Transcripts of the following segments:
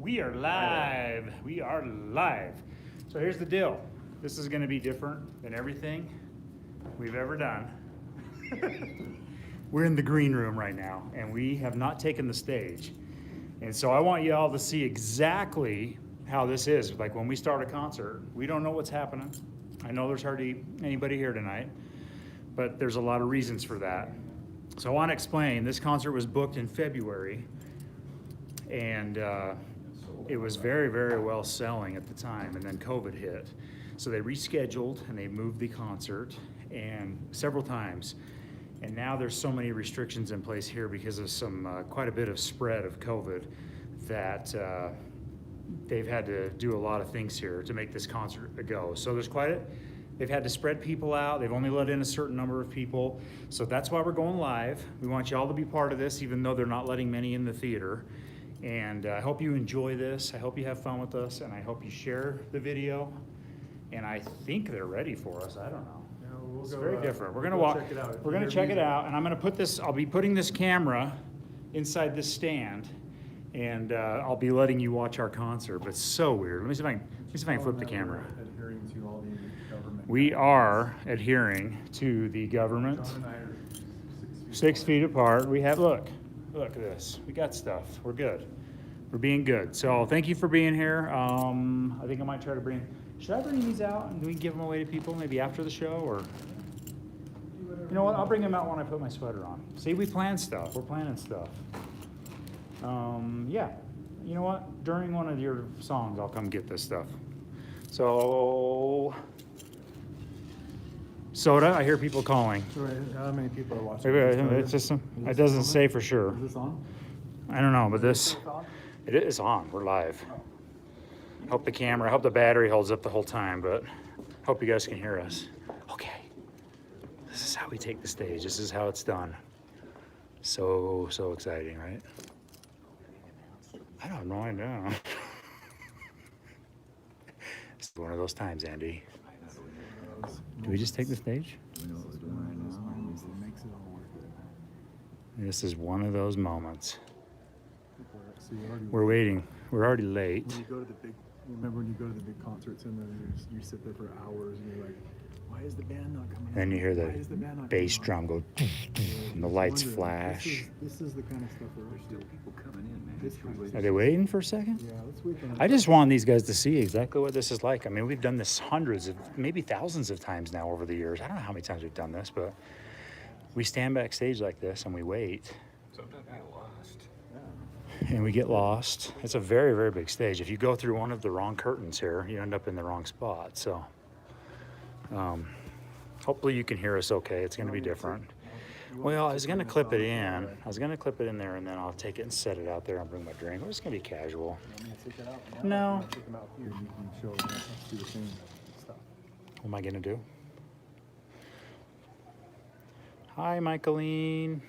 We are live. We are live. So here's the deal. This is going to be different than everything we've ever done. We're in the green room right now, and we have not taken the stage. And so I want you all to see exactly how this is. Like when we start a concert, we don't know what's happening. I know there's hardly anybody here tonight, but there's a lot of reasons for that. So I want to explain. This concert was booked in February, and it was very, very well selling at the time, and then COVID hit. So they rescheduled and they moved the concert and several times. And now there's so many restrictions in place here because of some quite a bit of spread of COVID that they've had to do a lot of things here to make this concert a go. So they've had to spread people out. They've only let in a certain number of people. So that's why we're going live. We want you all to be part of this, even though they're not letting many in the theater. And I hope you enjoy this. I hope you have fun with us, and I hope you share the video. And I think they're ready for us. I don't know. It's very different. We're gonna walk. We're gonna check it out, and I'm gonna put this. I'll be putting this camera inside this stand, and I'll be letting you watch our concert. But it's so weird. Let me see if I can flip the camera. Adhering to all the government. We are adhering to the government. John and I are 6 feet apart. We have look at this. We got stuff. We're good. We're being good. So thank you for being here. I think I might try to bring. Should I bring these out and do we give them away to people maybe after the show or? You know what? I'll bring them out when I put my sweater on. See, we plan stuff. We're planning stuff. Yeah. You know what? During one of your songs, I'll come get this stuff. So, Soda, I hear people calling. Sorry, how many people are watching? It's just it doesn't say for sure. Is this on? I don't know, but this it is on. We're live. Hope the battery holds up the whole time, but hope you guys can hear us. Okay. This is how we take the stage. This is how it's done. So exciting, right? I don't know, I know. It's one of those times, Andy. Do we just take the stage? This is one of those moments. We're waiting. We're already late. When you go to the big, remember when you go to the big concerts and then you sit there for hours and you're like, why is the band not coming? Then you hear Why is the band the not bass coming drum go, and the on? lights Wonder, flash. This is the kind of stuff that we're still people coming in, man. This kind of Are they waiting for a second? Yeah, let's wait. For them. I just want these guys to see exactly what this is like. I mean, we've done this hundreds of, maybe thousands of times now over the years. I don't know how many times we've done this, but we stand backstage like this and we wait. Sometimes I get lost. And we get lost. It's a very, very big stage. If you go through one of the wrong curtains here, you end up in the wrong spot. So hopefully you can hear us okay. It's going to be different. Well, I was going to clip it in. I was going to clip it in there, and then I'll take it and set it out there and bring my drink. It's going to be casual. I'm gonna take that out. No. I'm gonna take them out here. You can show them. Let's do the same stuff. What am I going to do? Hi, Michaeline.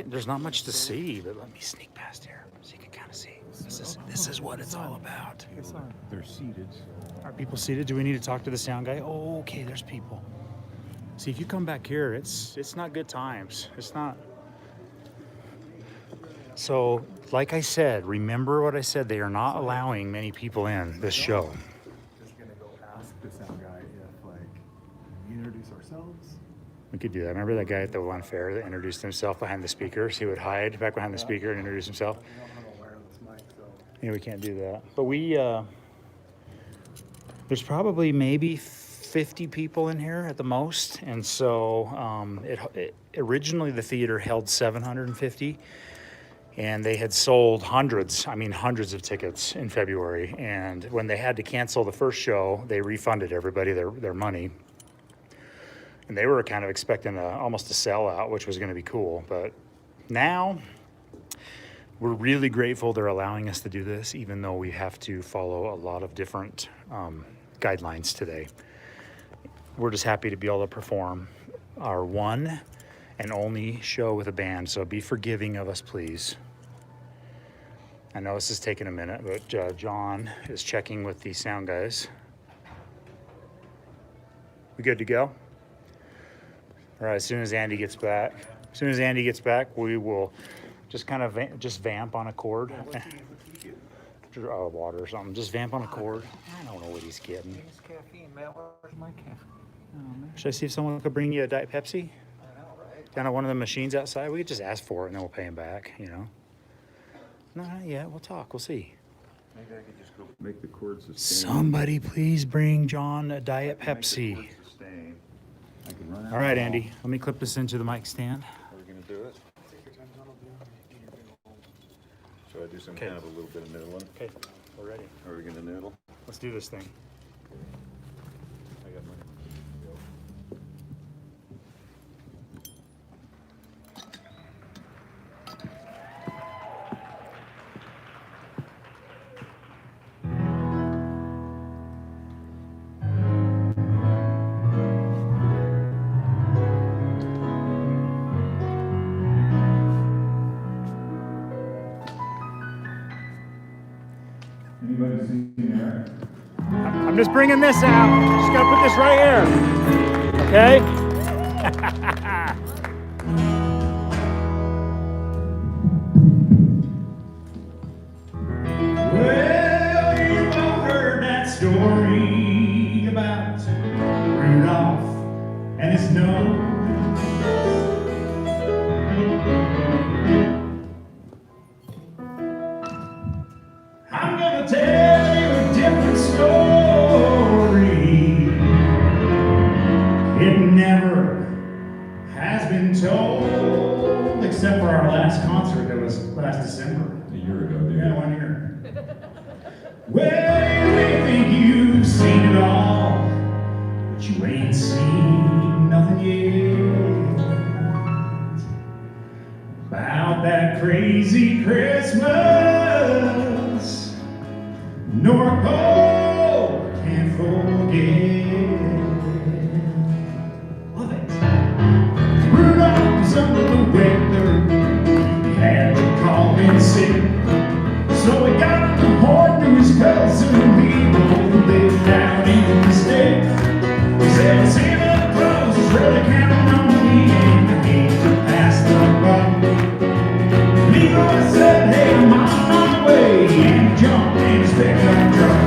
There's not much to see, but let me sneak past here so you can kind of see. This is what it's all about. They're seated. Are people seated? Do we need to talk to the sound guy? Oh, okay, there's people. See, if you come back here, it's not good times. It's not. So, like I said, remember what I said. They are not allowing many people in this show. Just gonna go ask the sound guy if we introduce ourselves. We could do that. Remember that guy at the one fair that introduced himself behind the speakers? He would hide back behind the speaker and introduce himself. We don't have a wireless mic, so. Yeah, we can't do that. But there's probably maybe 50 people in here at the most. And so originally the theater held 750, and they had sold hundreds of tickets in February. And when they had to cancel the first show, they refunded everybody their money. And they were kind of expecting almost a sellout, which was going to be cool. But now we're really grateful they're allowing us to do this, even though we have to follow a lot of different guidelines today. We're just happy to be able to perform our one and only show with a band. So be forgiving of us, please. I know this is taking a minute, but John is checking with the sound guys. We good to go? All right, as soon as Andy gets back, we will Just kind of just vamp on a chord. Water or something. Just vamp on a chord. I don't know what he's getting. It's caffeine, man. Where's my caffeine? Should I see if someone could bring you a Diet Pepsi? I know, right? Down at one of the machines outside? We could just ask for it and then we'll pay him back, you know? No, not yet. We'll talk. We'll see. Maybe I could just go Make the cord sustain. Somebody please bring John a Diet make the Pepsi. cord sustain. I can run out. All right, Andy. Let me clip this into the mic stand. Are we gonna do it? Should I do some Okay. kind of a little bit of noodling? Okay, we're ready. Are we gonna noodle? Let's do this thing. I got mine. Anybody see there? I'm just bringing this out. Just gotta put this right here. Okay? Well, you've all heard that story about Rudolph and his nose. I'm gonna tell you a different story. It never has been told, except for our last concert that was last December. A year ago, dude. Yeah, 1 year. Well, you may think you've seen it all, but you ain't seen nothing yet about that crazy Christmas North Pole can't forget. Love it. Rudolph was under the weather. He had to call in sick. So he got the horn to his cousin Leo, who lived down in the state. He said, Santa Claus is really counting on me, and I need to pass the buck. Leo said, hey, I'm on my way, and he jumped in his pickup truck.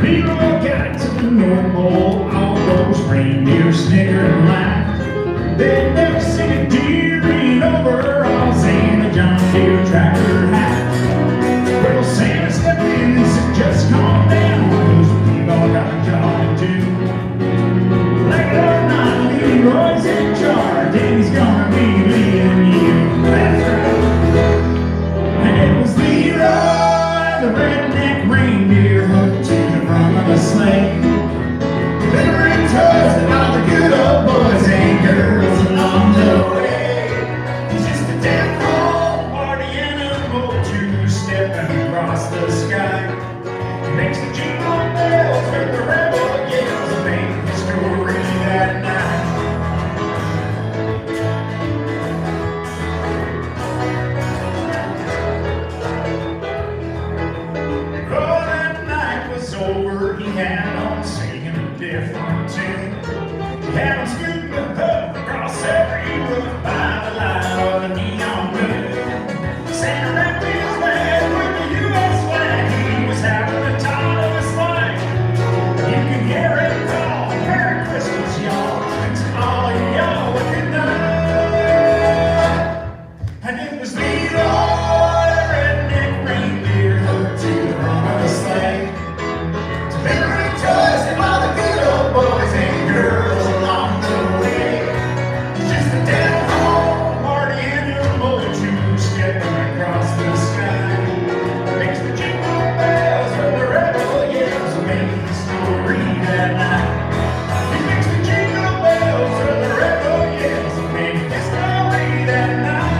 Leo got to the North Pole, all those reindeer snickered and laughed. They'd never seen a deer in overalls and a John Deere tractor hat. Well, Santa stepped in and said, just calm down, cause we've all got a job to do. Like it or not, Leroy's in charge, and he's gonna be leading you. That's right. And it was Leroy, the redneck reindeer, hooked to the front of the sleigh. Delivering toys to all the good old boys and girls along the way. He's just a damn old party animal, two-stepping across the sky. He makes the jingle bells with the rebel yells and make the story that night. Oh, that night was over, he had on singing a different tune. He had on scooting the hook across every roof by the light of the neon moon. Santa wrapped his leg with the U.S. flag, he was having the time of his life. You can hear him call, Merry Christmas, y'all, and to all of y'all with good night. And it was Leroy, the redneck reindeer, hooked to the front of the sleigh. Delivering toys to all the good old boys and girls along the way. He's just a down home party animal, two-stepping across the sky. Makes the jingle bells with the rebel yells and makes the story that night. He makes the jingle bells with the rebel yells and makes the story that night.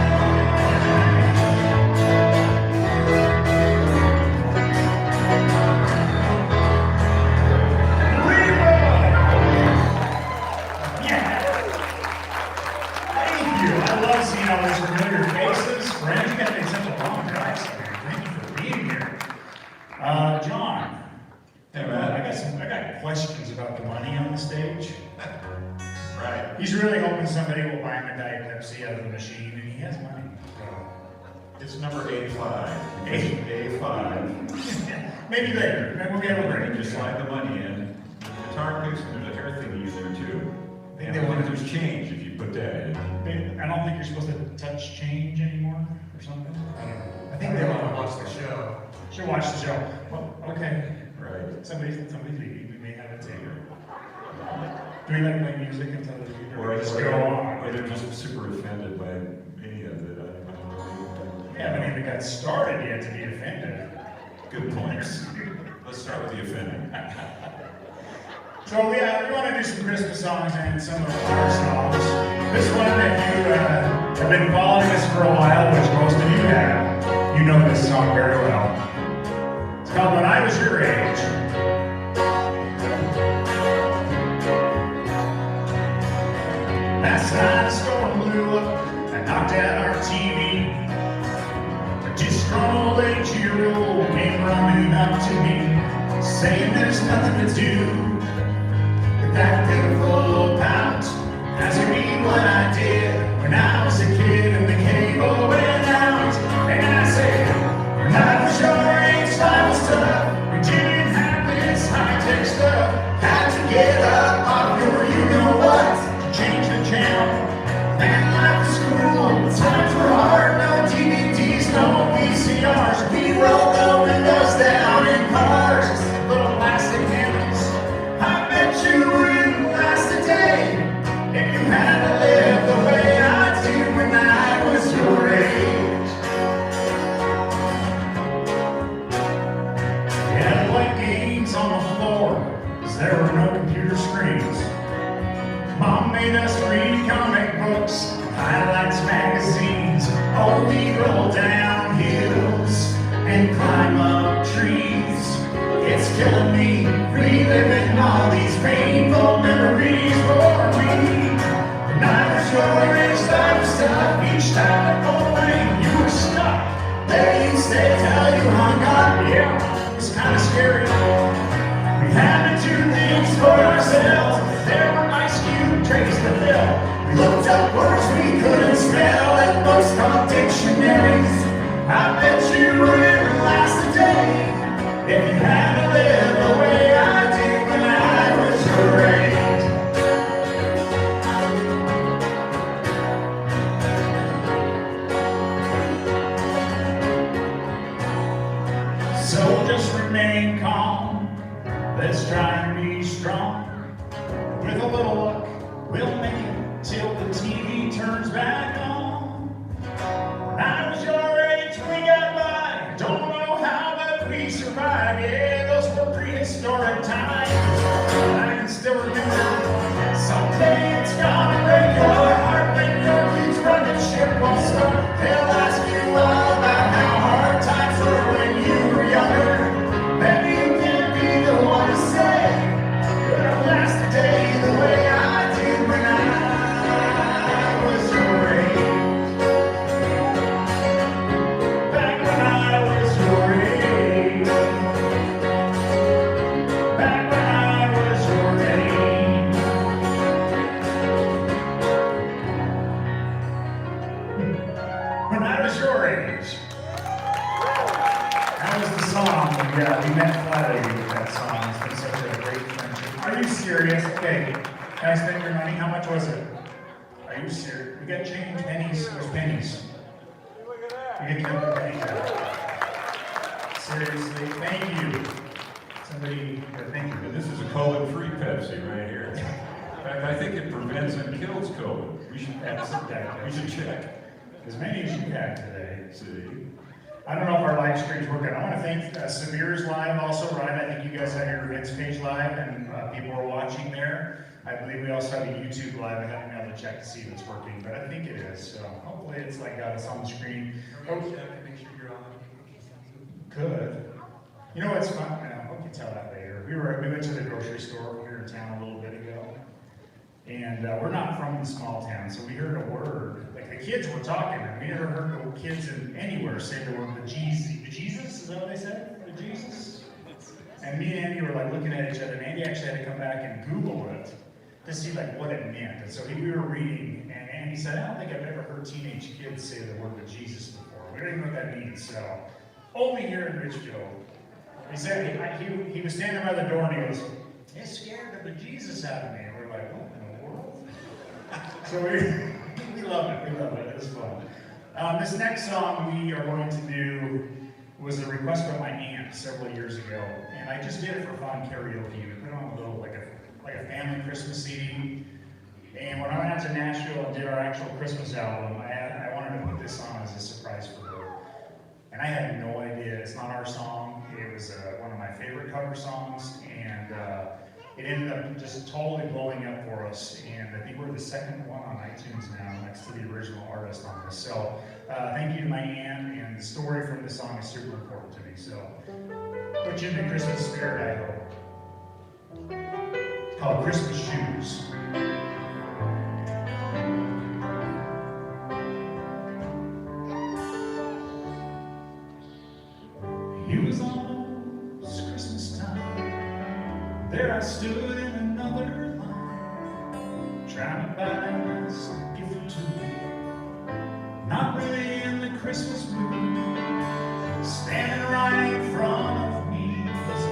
Thank you. I love seeing all these familiar faces. Friends, you guys made such a long drive today. Thank you for being here. John. I got questions about the money on the stage. Right. He's really hoping somebody will buy him a Diet Pepsi out of the machine, and he has money. It's number A5. Eight. A5. Maybe later. Maybe we'll get a And break. you slide the money in. The guitar picks, and there's a hair thing there too. Think And they I want think to- there's change if you put that in. I don't think you're supposed to touch change anymore or something. I don't know. I think they want to watch the show. Should watch the show. Well, okay. Right. Somebody's leaving. We may have a taker. Do we like play music until the Or just go on? or they're just super offended by any of it. I don't know. We haven't even got started yet to be offended. Good points. Let's start with the offending. So we want to do some Christmas songs and some of our songs. This one, if you have been following us for a while, which most of you have, you know this song very well. It's called When I Was Your Age. Last night a storm blew up and knocked out our TV. A disgruntled 8-year-old came running up to me, saying there's nothing to do. That pitiful pout as you read what I did when I was a kid and the cable went out. And I said, when I was your age, life was tough. We didn't have this high-tech stuff. Had to get up off your you-know-what to change the channel. And life was cool, times were hard. No DVDs, no VCRs. We rolled the windows down in cars, little plastic candles. I bet you wouldn't last a day if you had to live the way I did when I was your age. We had to play games on the floor, cause there were no computer screens. Mom made us read comic books, highlights magazines. Oh, we roll down hills and climb up trees. It's killing me, reliving all these painful memories for me. When I was your age, life was tough. Each time I pulled away, you were stuck. There you stay till you hung up. Yeah, it was kind of scary. We had to do things for ourselves. There were ice cube trays to fill. We looked up words we couldn't spell in books called dictionaries. I bet you wouldn't last a day if you had to live the way I did when I was your age. So just remain calm. Let's try and be strong. With a little luck, we'll make it till the TV turns back on. When I was your age, we got by. Don't know how, but we survived. Yeah, those were prehistoric times. I can still remember. Someday it's gonna break your heart when your kids run the ship won't start. They'll ask you all about how hard times were when you were younger. Maybe you can't be the one to say it'll last a day the way I did when I was your age. Back when I was your age. Back when I was your age. When I was your age. That was the song. We met Flattery with that song. It's been such a great friendship. Are you serious? Okay. Can I spend your money? How much was it? Are you serious? We got change, pennies. There's pennies. We get the pennies out. Seriously, thank you. Somebody, thank you. And this is a COVID-free Pepsi right here. In fact, I think it prevents and kills COVID. We should We should check. As many as you had today. See? I don't know if our live stream's working. I want to thank Severe's live also, right? I think you guys have your events page live and people are watching there. I believe we also have a YouTube live. I haven't been able to check to see if it's working, but I think it is. So hopefully it's like got us on the screen. Oh, good. You know what's fun? I hope you tell that later. We went to the grocery store here in town a little bit ago. And we're not from the small town, so we heard a word. Like the kids were talking, and we never heard the kids anywhere say the word Jesus? Is that what they said? Jesus? And me and Andy were like looking at each other, and Andy actually had to come back and Google it to see like what it meant. And so we were reading, and Andy said, I don't think I've ever heard teenage kids say the word Jesus before. We don't even know what that means, so only here in Richfield. He said, he was standing by the door and he goes, it scared the Jesus out of me. And we're like, what in the world? So we love it, it was fun. This next song we are going to do was a request by my aunt several years ago, and I just did it for fun karaoke. We put on a little, like a family Christmas CD. And when I went out to Nashville and did our actual Christmas album, I wanted to put this on as a surprise for her. And I had no idea, it's not our song. It was one of my favorite cover songs, and it ended up just totally blowing up for us. And I think we're the second one on iTunes now, next to the original artist on this. So thank you to my aunt, and the story from this song is super important to me. So put you in the Christmas spirit, I hope. It's called Christmas Shoes. It was almost Christmas time. There I stood in another line, trying to buy that last gift or two. Not really in the Christmas mood. Standing right in front of me was a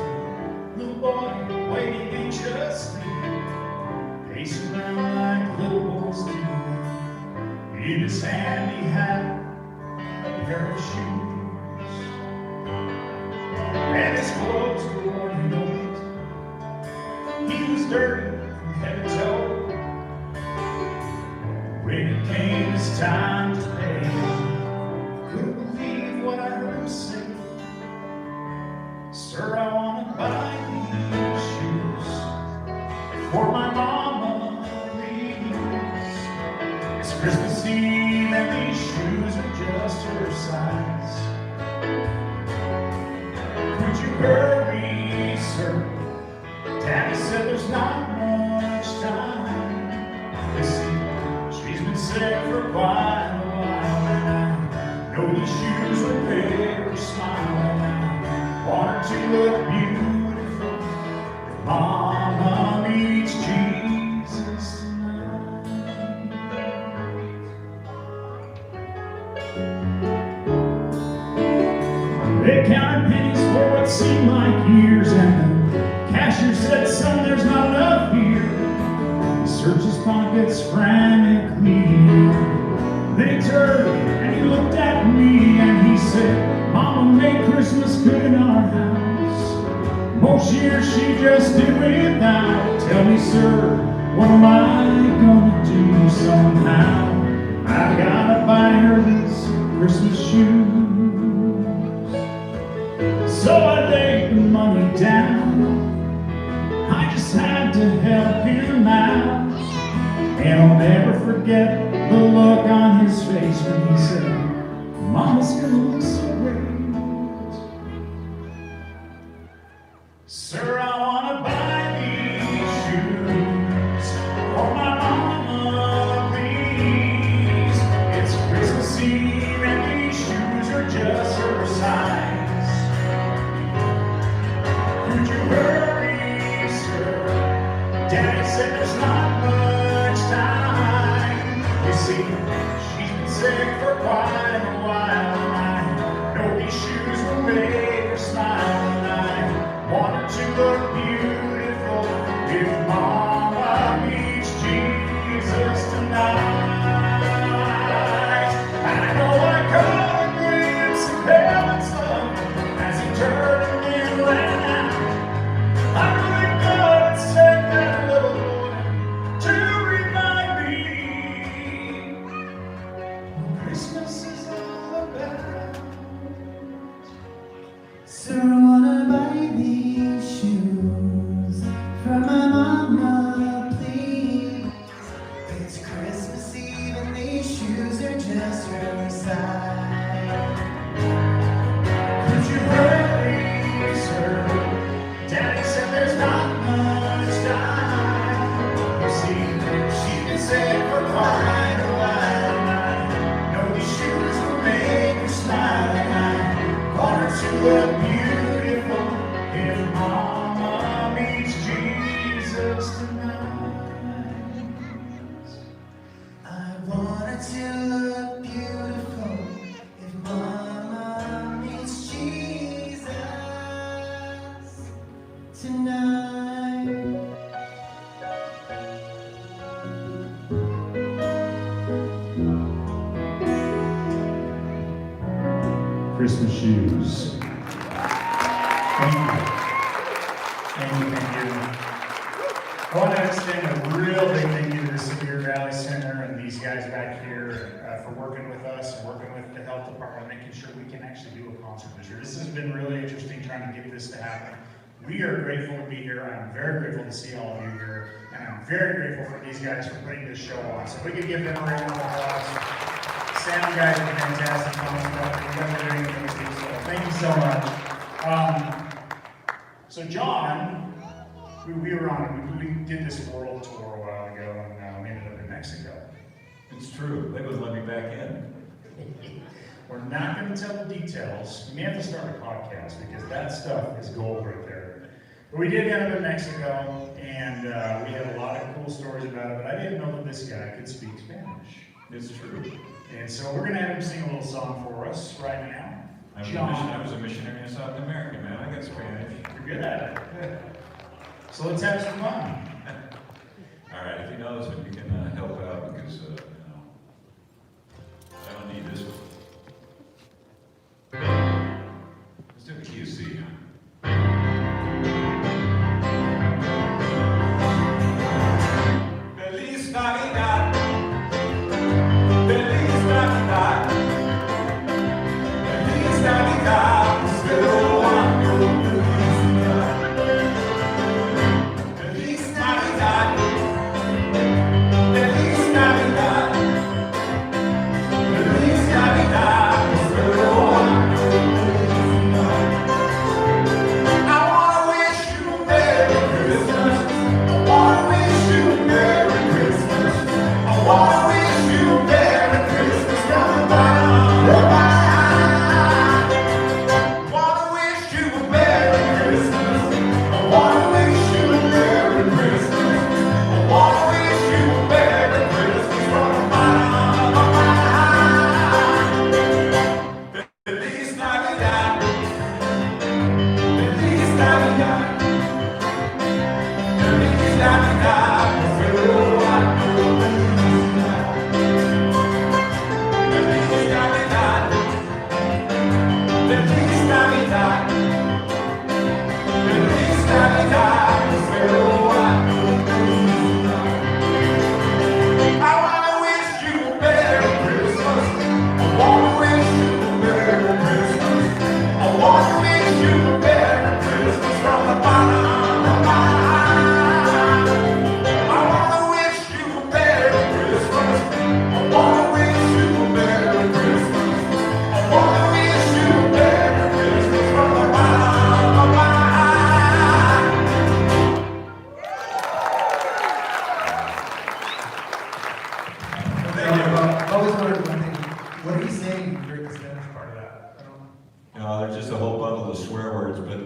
little boy waiting anxiously, pacing around like little boys do. In his hand he had a pair of shoes. And his clothes were worn and old. He was dirty from head to toe. When it came his time to pay, couldn't believe what I heard him say. Sir, I want to buy these shoes for my mama, please. It's Christmas Eve and these shoes are just her size. Hurry, sir. Daddy said there's not much time. Listen, she's been sick for quite a while, and I know these shoes will make her smile. And I want her to look beautiful if Mama meets Jesus tonight. They counted pennies for what seemed like years, and the cashier said, son, there's not enough here. He searched his pockets frantically. Then he turned and he looked at me and he said, Mama made Christmas good in our house. Most years she just did without. Tell me, sir, what am I gonna do somehow? I gotta buy her this Christmas shoe. So I laid the money down. I just had to help him out. And I'll never forget the look on his face when he said, Mama's gonna look so great. Sir, I wanna buy these shoes for my mama, please. It's Christmas Eve and these shoes are just her size. Could you hurry, sir? Daddy said there's not much time. You see, she's been sick for quite a while, and I know these shoes will make her smile, and I want her to look beautiful if Mama meets Jesus tonight. I know I caught a glimpse of heaven's love as he turned and ran out. I really thought it said that little boy to remind me what Christmas is all about. Sir, I wanna buy these shoes for my mama, please. It's Christmas Eve and these shoes are just her size. Could you hurry, sir? Daddy said there's not much time. You see, she's been sick for quite a while, and I know these shoes will make her smile, and I want her to look beautiful if Mama meets Jesus tonight. I want to look beautiful if Mama meets Jesus tonight. Christmas shoes. Thank you. Thank you, thank you. I want to extend a real big thank you to the Superior Valley Center and these guys back here for working with us and working with the health department, making sure we can actually do a concert this year. This has been really interesting trying to get this to happen. We are grateful to be here. I'm very grateful to see all of you here. And I'm very grateful for these guys for putting this show on. So if we could give them a round of applause. Sound guys are fantastic. You guys are doing amazing. So thank you so much. So John, we were on, we did this world tour a while ago, and we ended up in Mexico. It's true, they wouldn't let me back in. We're not going to tell the details. We may have to start a podcast because that stuff is gold right there. But we did end up in Mexico, and we had a lot of cool stories about it, but I didn't know that this guy could speak Spanish. It's true. And so we're going to have him sing a little song for us right now. I John, was a missionary in South America, man. I got Spanish. you're good at it. Good. So let's have some fun. All right, if you know this one, you can help out because, I don't need this one. Let's do the key of C. Feliz Navidad. Feliz Navidad. Feliz Navidad. Espero año felicidad. Feliz Navidad. Feliz Navidad. Feliz Navidad. Espero año felicidad. I wanna wish you a Merry Christmas. I wanna wish you a Merry Christmas. I wanna wish you a Merry Christmas from the bottom of my heart. Wanna wish you a Merry Christmas. I wanna wish you a Merry Christmas. I wanna wish you a Merry Christmas from the bottom of my heart. Feliz Navidad. Feliz Navidad. Feliz Navidad. Espero año felicidad. Feliz Navidad. Feliz Navidad. Feliz Navidad. Espero año felicidad. I wanna wish you a Merry Christmas. I wanna wish you a Merry Christmas. I wanna wish you a Merry Christmas from the bottom of my heart. I wanna wish you a Merry Christmas. I wanna wish you a Merry Christmas. I wanna wish you a Merry Christmas from the bottom of my heart. I always wondered one thing. What are you saying during the Spanish part of that? I don't know. They're just a whole bundle of swear words, but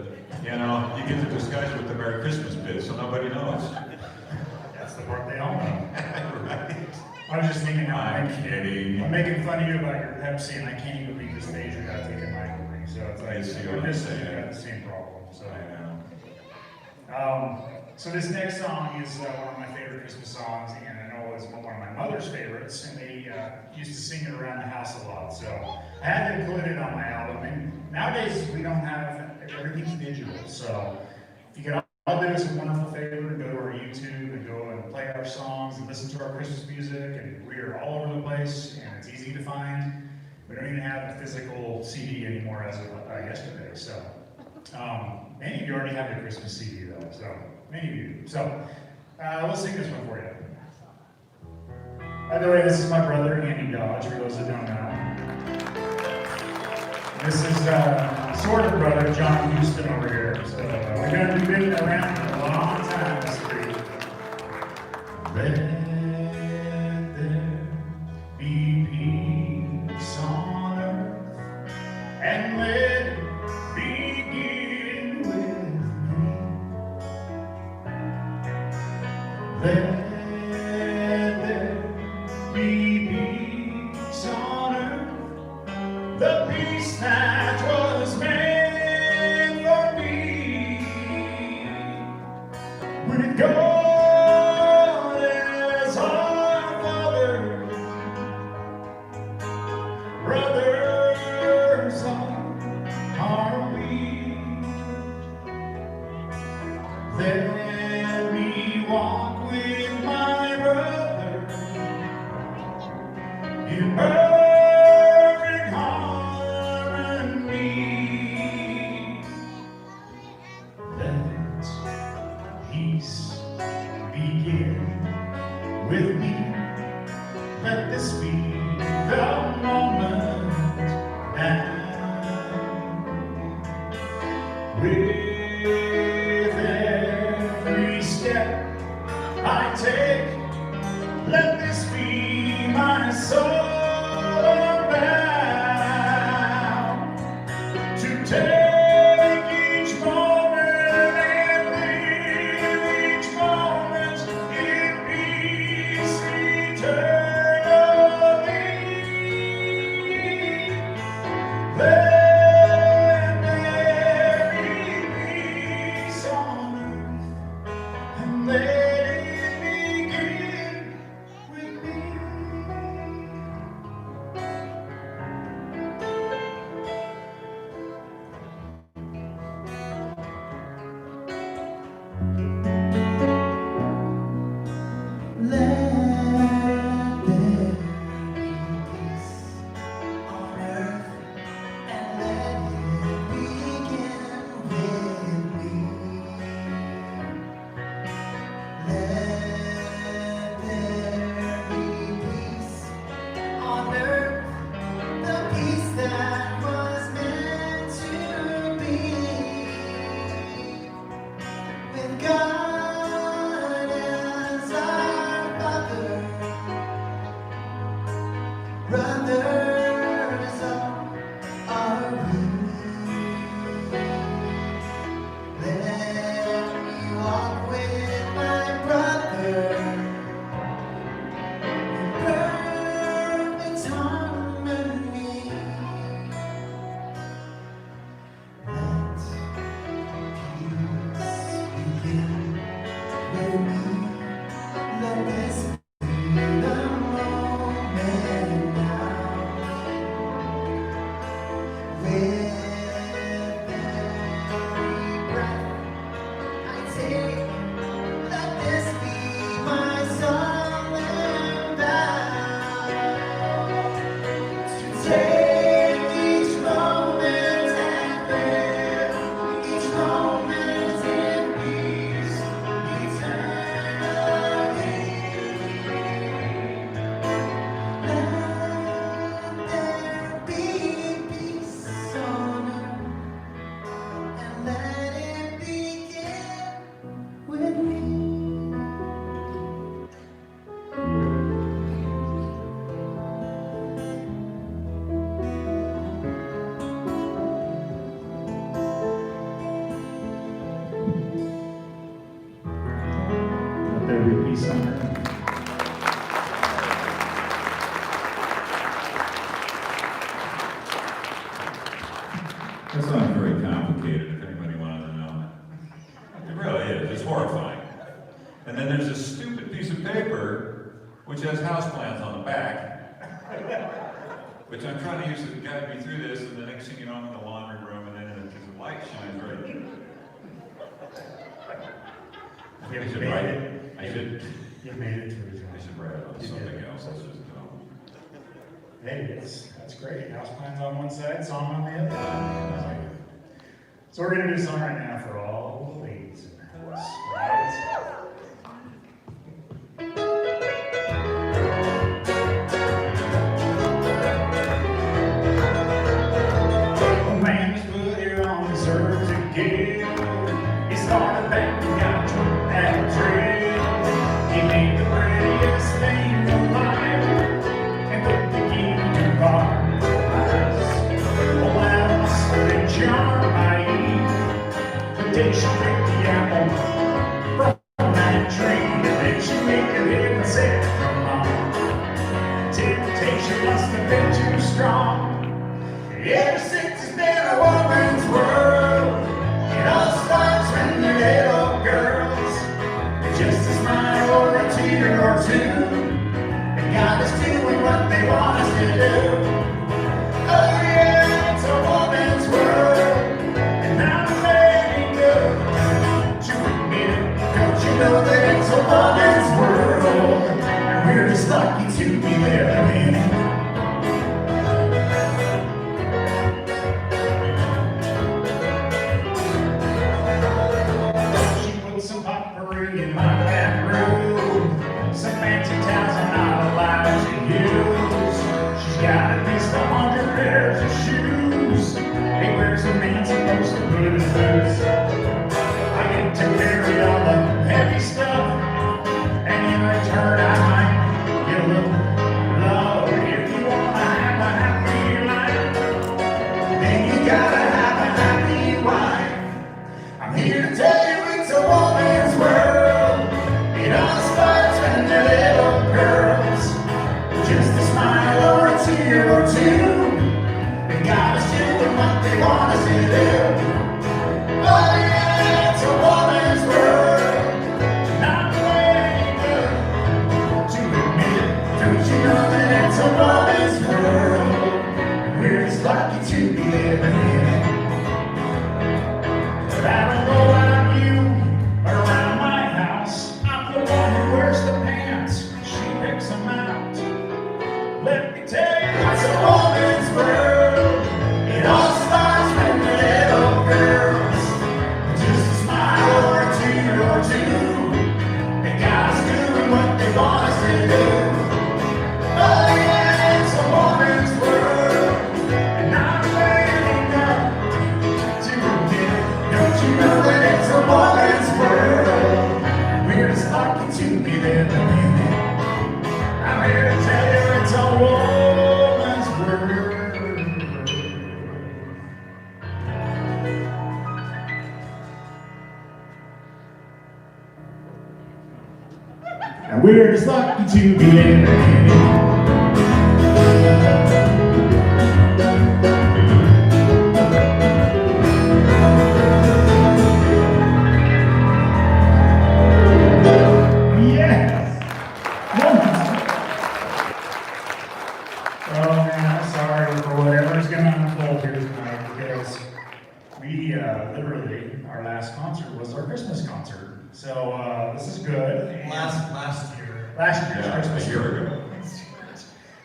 you get to disguise with the Merry Christmas bit, so nobody knows. That's the part they all know. Right? I was just thinking, I'm kidding. I'm making fun of you about your Pepsi, and I can't even leave the stage without taking my ring. So it's I see like, what this I'm is saying. got the same problem. So. I know. So this next song is one of my favorite Christmas songs, and I know it's one of my mother's favorites, and they used to sing it around the house a lot. So I had to include it on my album. And nowadays we don't have everything's digital, so if you could all do us a wonderful favor and go to our YouTube and go and play our songs and listen to our Christmas music, and we are all over the place, and it's easy to find. We don't even have a physical CD anymore as of yesterday, so. Many of you already have your Christmas CD though, so many of you. So we'll sing this one for you. By the way, this is my brother Andy Dodge, for those that don't know. This is sort of brother John Houston over here. So we've been around for a long time. This street. Let there be peace on earth, and let it begin with me. Let there be peace that was meant for me. With God as our Father, brothers are we. Let me walk with my brother in perfect harmony. Let peace begin with me. Let this be the moment now. With every step I take, let this be my soul bound to take each moment and live each moment in peace eternally. Let there be peace on earth, and let it begin with me. Let there be peace on earth, and let it begin with me. Let there be peace on earth, the peace that was meant to be. With God as our Father, brothers are we. Let me walk with my brother in perfect harmony. Let peace begin with me. Let this be the moment now. With every breath I take, let this be my song and vow to take each moment and live each moment in peace eternally. Let there be peace on earth, and let it begin with me. Let there be peace on earth. That's not very complicated, if anybody wanted to know. It really is, it's horrifying. And then there's this stupid piece of paper which has houseplants on the back, which I'm trying to use to guide me through this, and the next thing you know, I'm in the laundry room, and then the light shines right in. I should write it. I should You made it through. write it on something else, that's just, Hey, that's great. House plans on one side, song on the other. So we're gonna do a song right now for all the ladies in the house. Right? A man is put here on this earth to give. He started backing out at a trail. He made the prettiest thing alive and put the key to bars. Oh, Adam must have been charmed by Eve. Temptation picked the apple from that tree, and then she made it in and said, "Come on." Temptation must have been too strong. Ever since in a woman's world. It all starts when the little girls just a smile or a tear or two. And God is doing what they want us to do. Oh yeah, it's a woman's world, and I'm very good to admit it. Don't you know that it's a woman's world, and we're just lucky to be living in it. She put some potpourri in my bathroom, some fancy towels I'm not allowed to use. She's got at least 100 pairs of shoes. Hey, where's the man supposed to put his boots? I get to carry all the heavy stuff, and in return I might get a little love. If you wanna have a happy life, then you gotta have a happy wife. I'm here to tell you it's a woman's world. It all starts when the little girls just a smile or a tear or two. They got us doing what they want us to do. Oh yeah, it's a woman's world, and I'm very good to admit it. Don't you know that it's a woman's world, and we're just lucky to be living in it. But I don't know about you, but around my house, I'm the one who wears the pants. She picks them out. Let me tell you, it's a woman's world. It all starts when the little girls just a smile or a tear or two. They got us doing what they want us to do. Oh yeah, it's a woman's world, and I'm waiting up to admit it. Don't you know that it's a woman's world? We're just lucky to be living in it. I'm here to tell you it's a woman's world. And we're just lucky to be living in it. Yes! Oh man, I'm sorry for whatever's gonna unfold here tonight, because we literally, our last concert was our Christmas concert. So this is good. And Last year. last year's Yeah, Christmas. a year ago.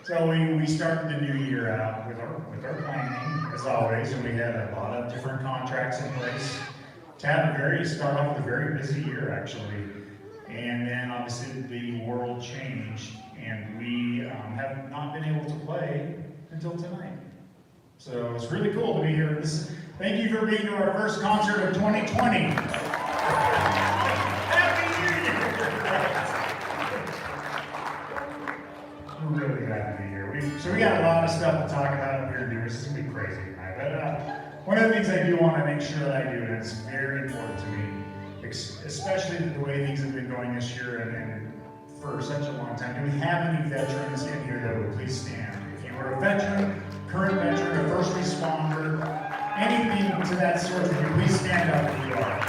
So we started the new year out with our planning, as always, and we had a lot of different contracts in place to have start off with a very busy year, actually. And then obviously the world changed, and we have not been able to play until tonight. So it's really cool to be here. Thank you for being to our first concert of 2020. Happy New Year! We're really glad to be here. So we got a lot of stuff to talk about up here today. This is gonna be crazy tonight. But one of the things I do want to make sure that I do, and it's very important to me, especially the way things have been going this year and for such a long time. Do we have any veterans in here that would please stand? If you were a veteran, current veteran, a first responder, anything to that sort, would you please stand up if you are?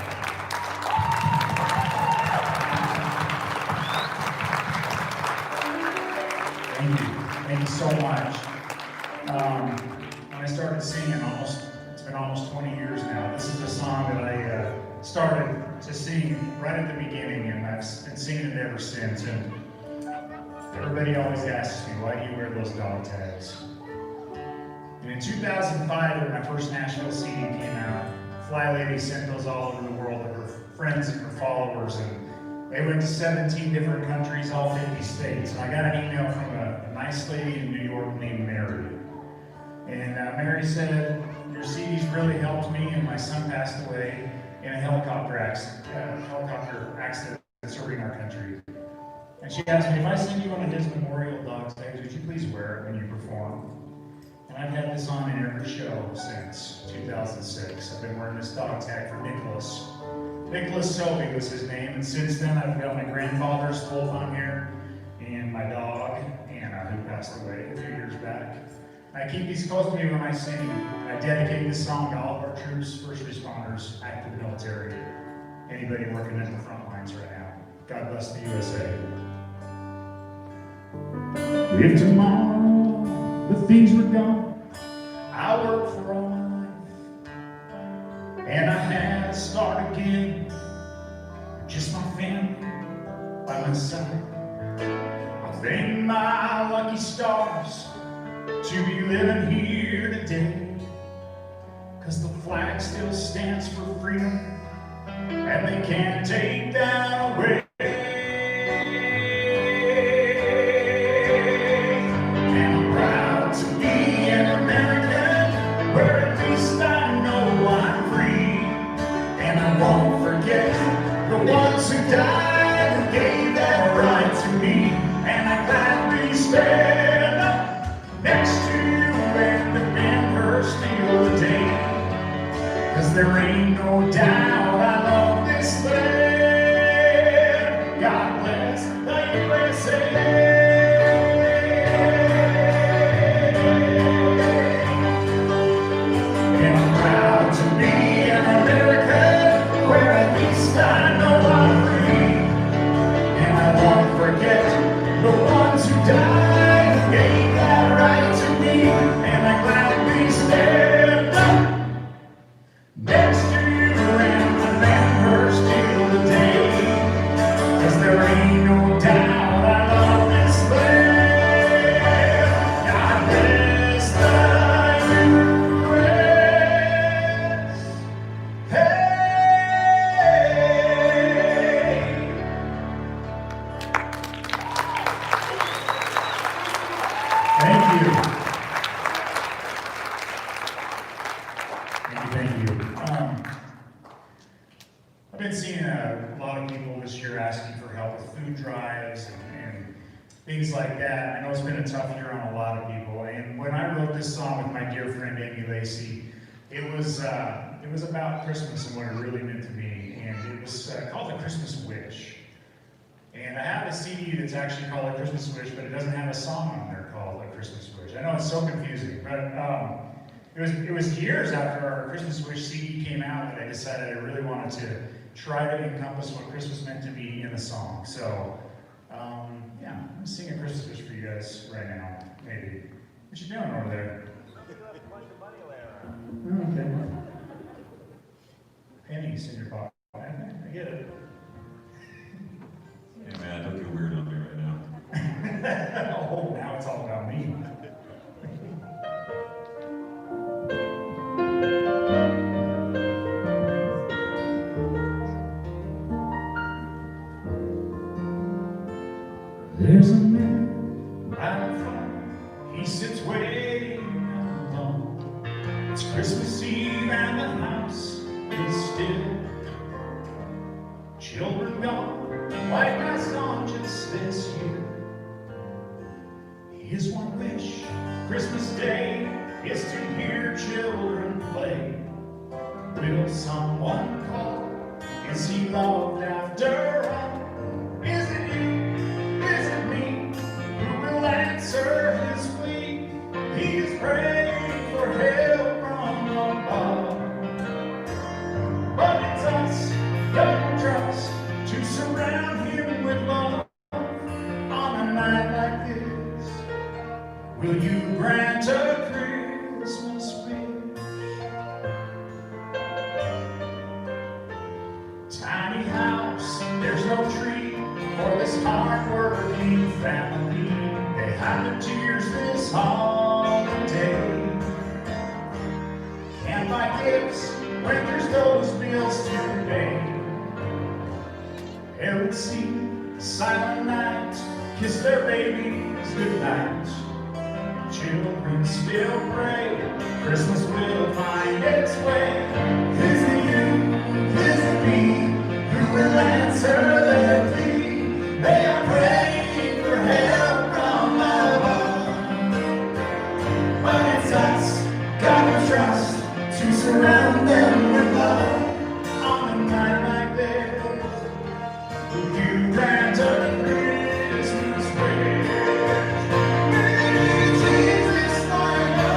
Thank you. Thank you so much. When I started singing, it's been almost 20 years now. This is the song that I started to sing right at the beginning, and I've been singing it ever since. And everybody always asks me, why do you wear those dog tags? And in 2005, when my first Nashville CD came out, Fly Lady sent those all over the world to her friends and her followers, and they went to 17 different countries, all 50 states. And I got an email from a nice lady in New York named Mary. And Mary said, your CDs really helped me, and my son passed away in a helicopter accident serving our country. And she asked me, if I send you one of his memorial dog tags, would you please wear it when you perform? And I've had this on in every show since 2006. I've been wearing this dog tag for Nicholas. Nicholas Sobey was his name, and since then I've got my grandfather's wolf on here, and my dog, Anna, who passed away a few years back. I keep these close to me when I sing. I dedicate this song to all of our troops, first responders, active military, anybody working in the front lines right now. God bless the USA. If tomorrow the things were gone, I worked for all my life, and I had to start again, just my family by my side. I thank my lucky stars to be living here today, 'cause the flag still stands for freedom, and they can't take that away. And I'm proud to be an American, where at least I know I'm free. And I won't forget the ones who died and gave that right to me. And I gladly stand up next to you and defend her still today. 'Cause there ain't no doubt I love this land. God bless the USA. And I'm proud to be an American, where at least I know I'm free. And I won't forget the ones who died and gave that right to me. And I gladly stand up next to you and remember still today. 'Cause there ain't no doubt I love this land. God bless the U.S. Thank you. Thank you. I've been seeing a lot of people this year asking for help with food drives and things like that. I know it's been a tough year on a lot of people. And when I wrote this song with my dear friend Amy Lacey, it was about Christmas and what it really meant to me. And it was called The Christmas Wish. And I have a CD that's actually called A Christmas Wish, but it doesn't have a song on there called A Christmas Wish. I know it's so confusing, but it was years after our Christmas Wish CD came out that I decided I really wanted to try to encompass what Christmas meant to me in a song. So, yeah, I'm gonna sing A Christmas Wish for you guys right now, maybe. What you doing over there? Oh, okay. Pennies in your pocket. I get it. Hey man, don't get weird on me right now. Oh, now it's all about me. There's a man right in front, he sits waiting alone. It's Christmas Eve and the house is still. Children gone, white lights on just this year. His one wish, Christmas Day, is to hear children play. Will someone call? Is he loved after all? Is it you? Is it me? Who will answer his plea? He is praying for help from above. But it's us, young trust, to surround him with love. On a night like this, will you grant a Christmas wish? Tiny house, there's no tree for this hard-working family. They hide the tears this holiday. Can't buy gifts when there's those bills to pay. Parents see silent night, kiss their babies goodnight. Children still pray, Christmas will find its way. Is it you? Is it me? Who will answer their plea? They are praying for help from above. But it's us, God we trust, to surround them with love. On a night like this, will you grant a Christmas wish? May Jesus find us.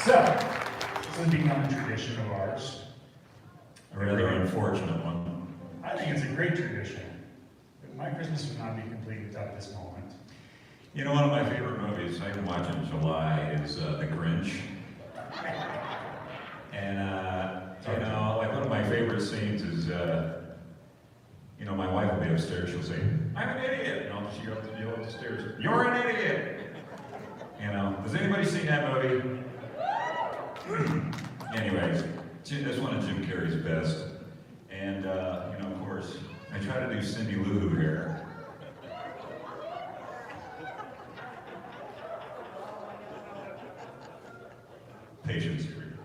So, this has become a tradition of ours. A rather unfortunate one. I think it's a great tradition. But my Christmas would not be complete without this moment. You know, one of my favorite movies I can watch in July is The Grinch. And, you know, like one of my favorite scenes is, you know, my wife will be upstairs, she'll say, I'm an idiot. And I'll just yell up the stairs, you're an idiot. You know, has anybody seen that movie? Anyways, that's one of Jim Carrey's best. And, you know, of course, I try to do Cindy Lou Who here. Patience here.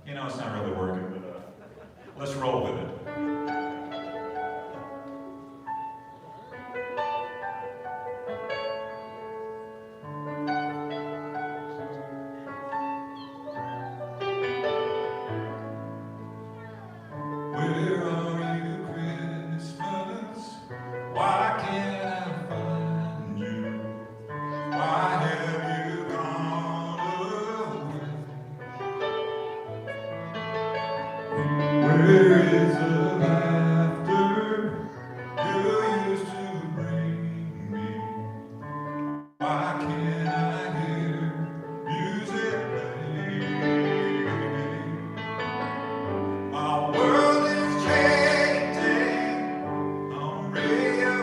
You know, it's not really working, but let's roll with it. Where are you, Christmas? Why can't I find you? Why have you gone away? Where is the laughter you used to bring me? Why can't I hear music play? My world is changing, I'm rearranging.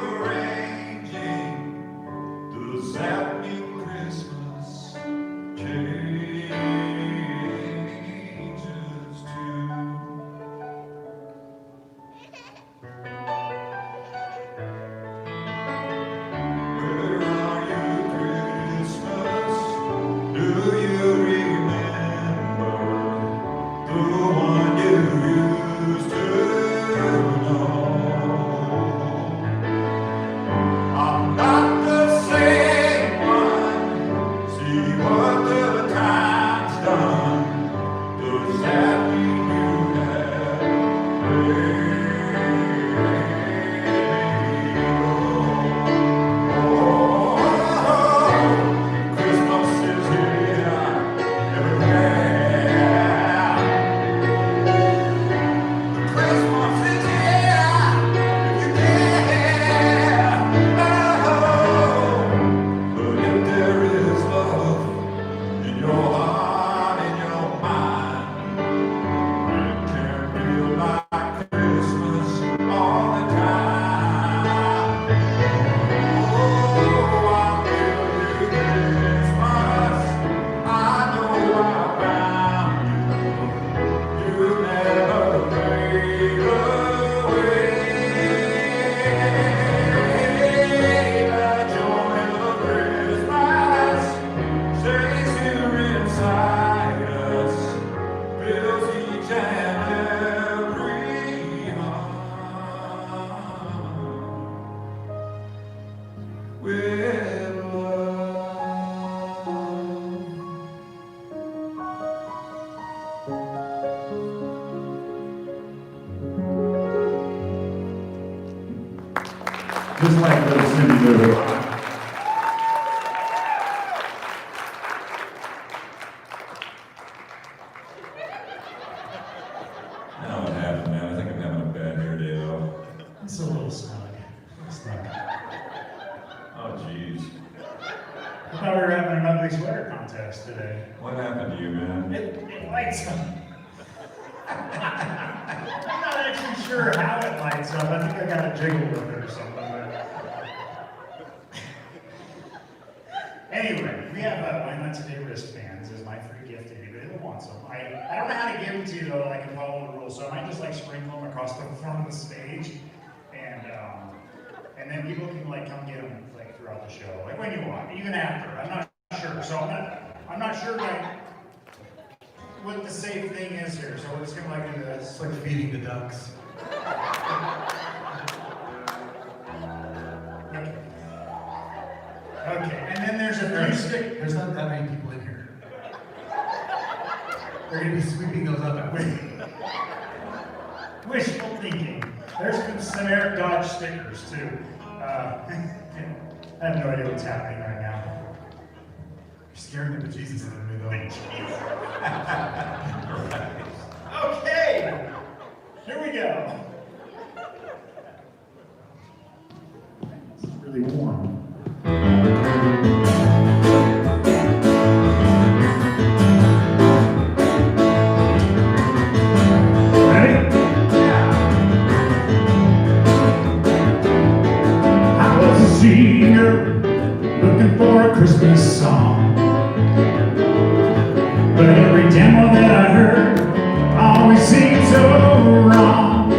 Does that mean Christmas changes too? Where are you, Christmas? Do you remember the one you used to know? I'm not the same one. See what the time's done. Does that mean you have let me go? Christmas is here everywhere. Christmas is here if you care. Oh, but if there is love in your heart and your mind, it can feel like Christmas all the time. Oh, I feel you Christmas. I know I found you. You never fade away. The joy of Christmas stays here inside us, fills each and every heart with love. Just like little Cindy Lou. I know what happened, man. I think I'm having a bad hair day, though. It's a little snug. Snug. Oh, jeez. I thought we were having an ugly sweater contest today. What happened to you, man? It lights up. I'm not actually sure how it lights up. I think I got a jiggle with it or something. Anyway, we have Why Not Today wristbands as my free gift to anybody that wants them. I don't know how to give them to you though, I can follow the rules, so I might just like sprinkle them across the front of the stage, and then people can like come get them like throughout the show, like when you want, even after. I'm not sure, so I'm not sure like what the safe thing is here, so we're just gonna like do this. It's like feeding the ducks. Okay, and then there's a few stick. There's not that many people in here. They're gonna be sweeping those up. Wishful thinking. There's been some Eric Dodge stickers too. I have no idea what's happening right now. You're scaring the Jesus out of me, though. Okay, here we go. It's really warm. Ready? I was a senior looking for a Christmas song. But every demo that I heard always seemed so wrong.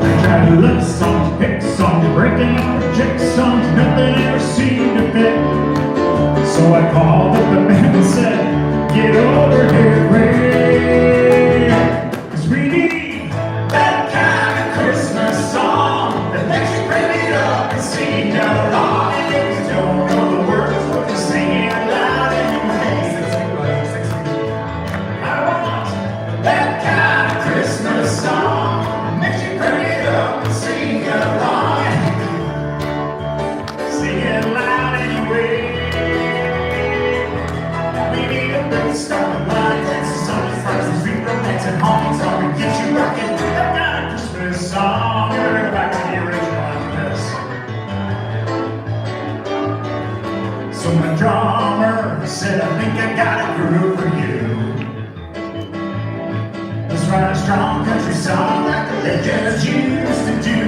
I tried love songs, pick songs, breaking up reject songs, nothing ever seemed to fit. So I called up the band and said, get over here, Ray. 'Cause we need that kind of Christmas song that makes you bring it up and sing along. And if you don't know the words, we'll just sing it loud anyway. I want that kind of Christmas song that makes you bring it up and sing along. Sing it loud anyway. We need a big starting line, dances, songs, fires, and sweet romance, and honky tonk and get you rocking. That kind of Christmas song. We're gonna go back to the original after this. So my drummer said, I think I got a groove for you. Let's write a strong country song like the legends used to do.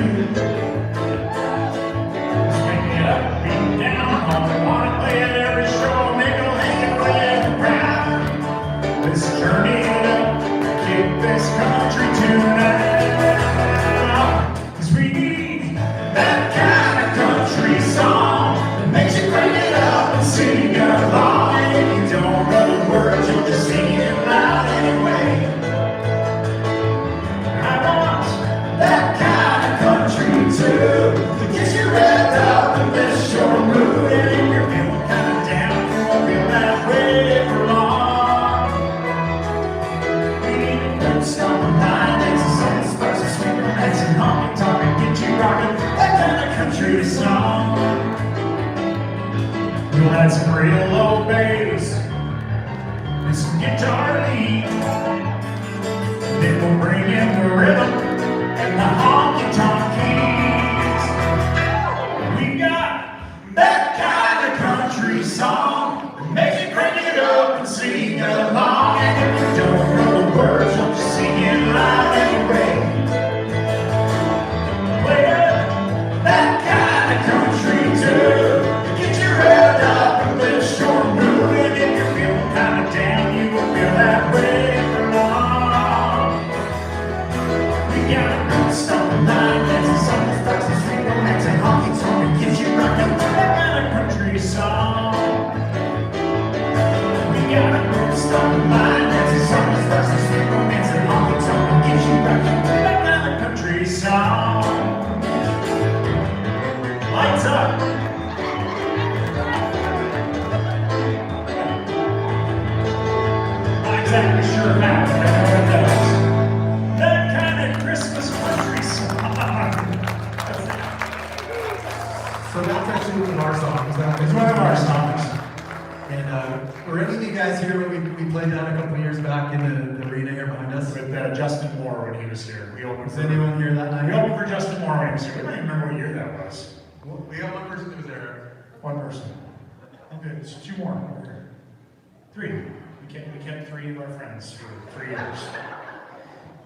Let's make it up, beat down, home. I wanna play it every show, make a land play proud. Let's journey it up, kick this country tonight. 'Cause we need that kind of country song that makes you bring it up and sing along. And if you don't know the words, you'll just sing it loud anyway. I want that kind of country too, that gets you revved up and lifts your mood. And if you're feeling kind of down, you won't feel that way for long. We need a good stomping line, dances, songs, sparks, and sweet romance, and honky tonk and get you rocking. That kind of country song. We'll add some real low bass and some guitar lead. Then we'll bring in the rhythm and the honky tonk keys. We got that kind of country song that makes you crank it up and sing along. And if you don't know the words, you'll just sing it loud anyway. Play that kind of country too, to get you revved up and lift your mood. And if you're feeling kind of down, you will feel that way for long. We got a good stomping line, dancing, songs, sparks, and sweet romance, and honky tonk and get you rocking. That kind of country song. We got a good stomping line, dancing, songs, sparks, and sweet romance, and honky tonk and get you rocking. That kind of country song. Lights up. Not exactly sure how, but I know it does. That kind of Christmas country song. So that's actually one of our songs. It's one of our songs. And were any of you guys here when we played that a couple of years back in the arena here behind us? With Justin Moore when he was here. We opened Was for anyone here that We night? opened for Justin Moore when he was here. I don't even remember what year that was. We got one person who was there. One person. Okay, so 2 more. Okay. 3. We kept 3 of our friends for 3 years.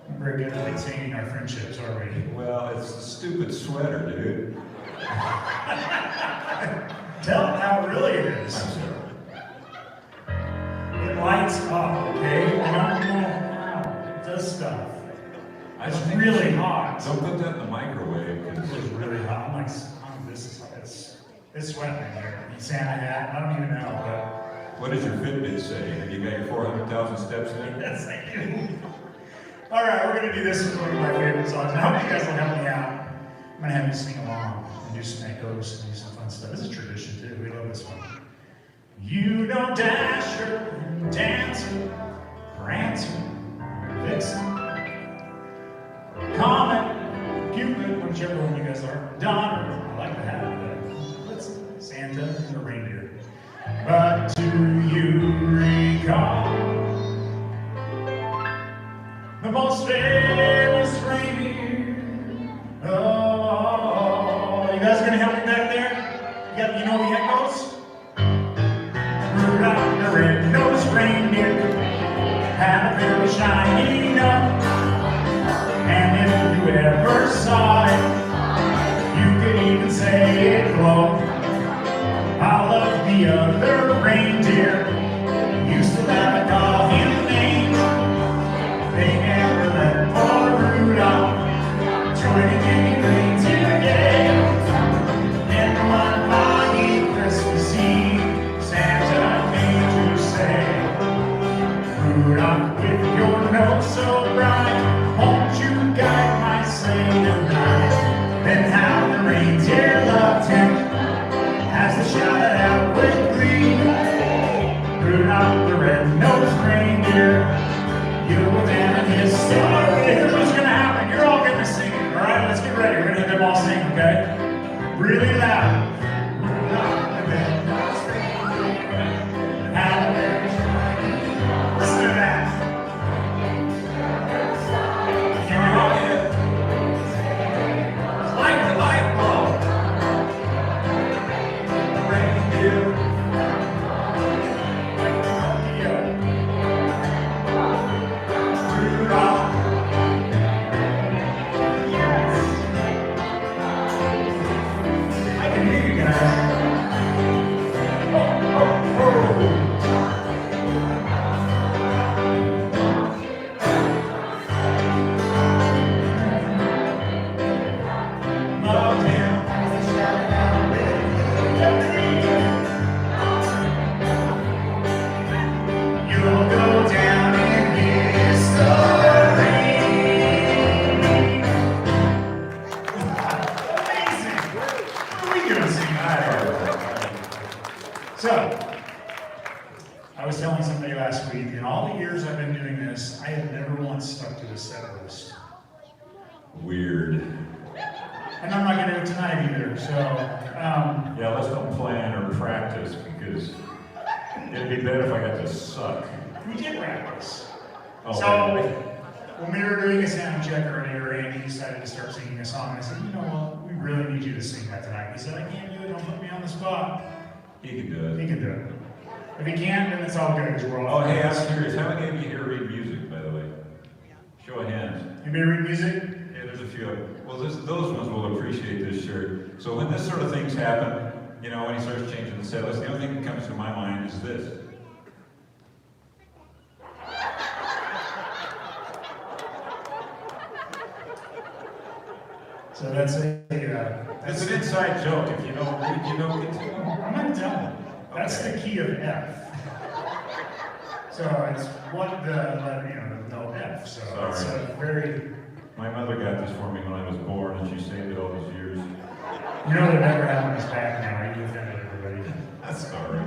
We're very good at maintaining our friendships, are we? Well, it's the stupid sweater, dude. Tell them how it really is. I'm sorry. It lights up, okay? It does stuff. It's think really you should- hot. Don't put that in the microwave, It 'cause was really hot. I'm like, this is it's sweating in here. Santa hat. I don't even know, what does your Fitbit say? Have you got your 400,000 steps but in? yes, I do. All right, we're gonna do this with one of my favorite songs. I hope you guys will help me out. I'm gonna have you sing along and do some echoes and do some fun stuff. This is tradition too. We love this one. You don't Dasher, Dancer, Prancer, Vixen. Cupid, whichever one you guys are. Donner, I like the hat, but let's Santa and the reindeer. But do you recall the most famous reindeer? Oh, you guys gonna help me back there? You know the echoes? Rudolph the red-nosed reindeer had a very shiny nose, and if you ever saw it, you could even say it glowed. All of the other reindeer used to laugh and call him names. They never let poor Rudolph join in any reindeer games. Then one foggy Christmas Eve, Santa came to say, Rudolph, with your nose so bright, won't you guide my sleigh tonight? Then how the reindeer loved him as they shouted out with glee, Rudolph the red-nosed reindeer, you will damn in his story. Here's what's gonna happen. You're all gonna sing it, all right? Let's get ready. We're gonna let them all sing, okay? Really loud. Rudolph the red-nosed reindeer had a very shiny nose. Listen to that. Here we go. It's like the light bulb. Reindeer. Rudolph. I can hear you guys. Oh, oh, oh. Love him. You'll go down in history. Amazing. What are we gonna sing? So, I was telling somebody last week, in all the years I've been doing this, I have never once stuck to the set list. Weird. And I'm not gonna do it tonight either, so, Yeah, let's don't plan or practice because it'd be better if I got to suck. we did practice. Oh, So, really? when we were doing a sound check earlier, Randy decided to start singing a song. I said, you know what, we really need you to sing that tonight. He said, I can't do it, don't put me on the spot. He can do He it. can do it. If he can't, then it's all good, because we're all Oh, hey, friends. I'm curious. How many of you here read music, by the way? Show of hands. Anybody read music? Yeah, there's a few of them. Well, those ones will appreciate this shirt. So when this sort of things happen, you know, when he starts changing the set list, the only thing that comes to my mind is this. So that's It's an inside joke. If you know, I'm not done. That's Okay. the key of F. So it's what the letter, no F. So it's Sorry. a very, My mother got this for me when I was born, and she saved it all these years. they're never having us back now. You offended everybody. That's sorry.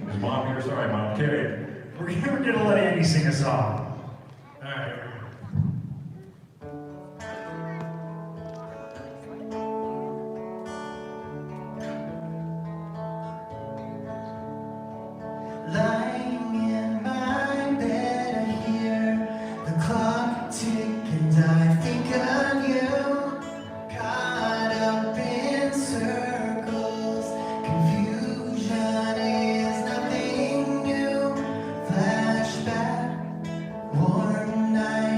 Is Mom here? Sorry, Mom. Carrie. We're gonna let Andy sing a song. All right. Lying in my bed, I hear the clock tick, and I think of you. Caught up in circles, confusion is nothing new. Flashback, warm night.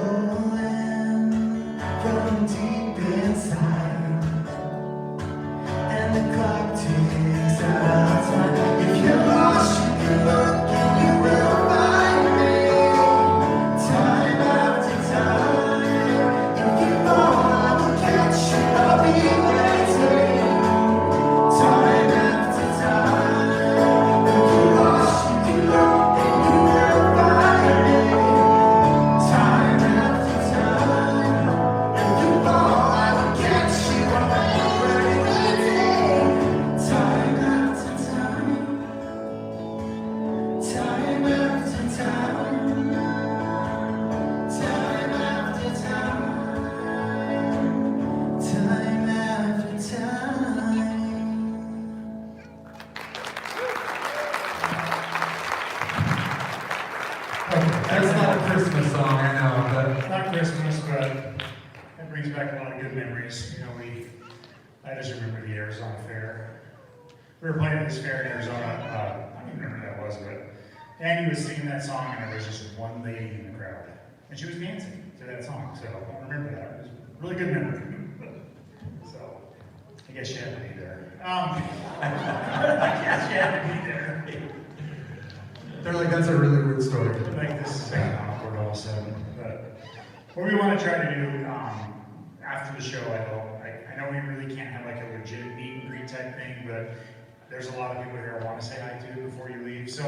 stolen from deep inside, and the clock ticks out time. If you're lost, you can look and you will find me. Time after time, if you fall, I will catch you. I'll be waiting. Time after time, if you're lost, you can look and you will find me. Time after time, if you fall, I will catch you. I'll be waiting. Time after time, time after time, time after time, time after time. That's not a Christmas song, I know, It's not Christmas, but it brings back a lot of good memories. You know, I just remember the Arizona Fair. We were playing at this fair in Arizona. I don't even remember who that was, but Andy was singing that song, and there was just one lady in the crowd, and she was dancing to that song. So I remember that. It was a really good memory. So I guess you had to be there. I guess you had to be there. but they're like, that's a really weird story. Like this is awkward all of a sudden. But what we want to try to do after the show, I know we really can't have like a legit meet and greet type thing, but there's a lot of people here I want to say hi to before you leave. So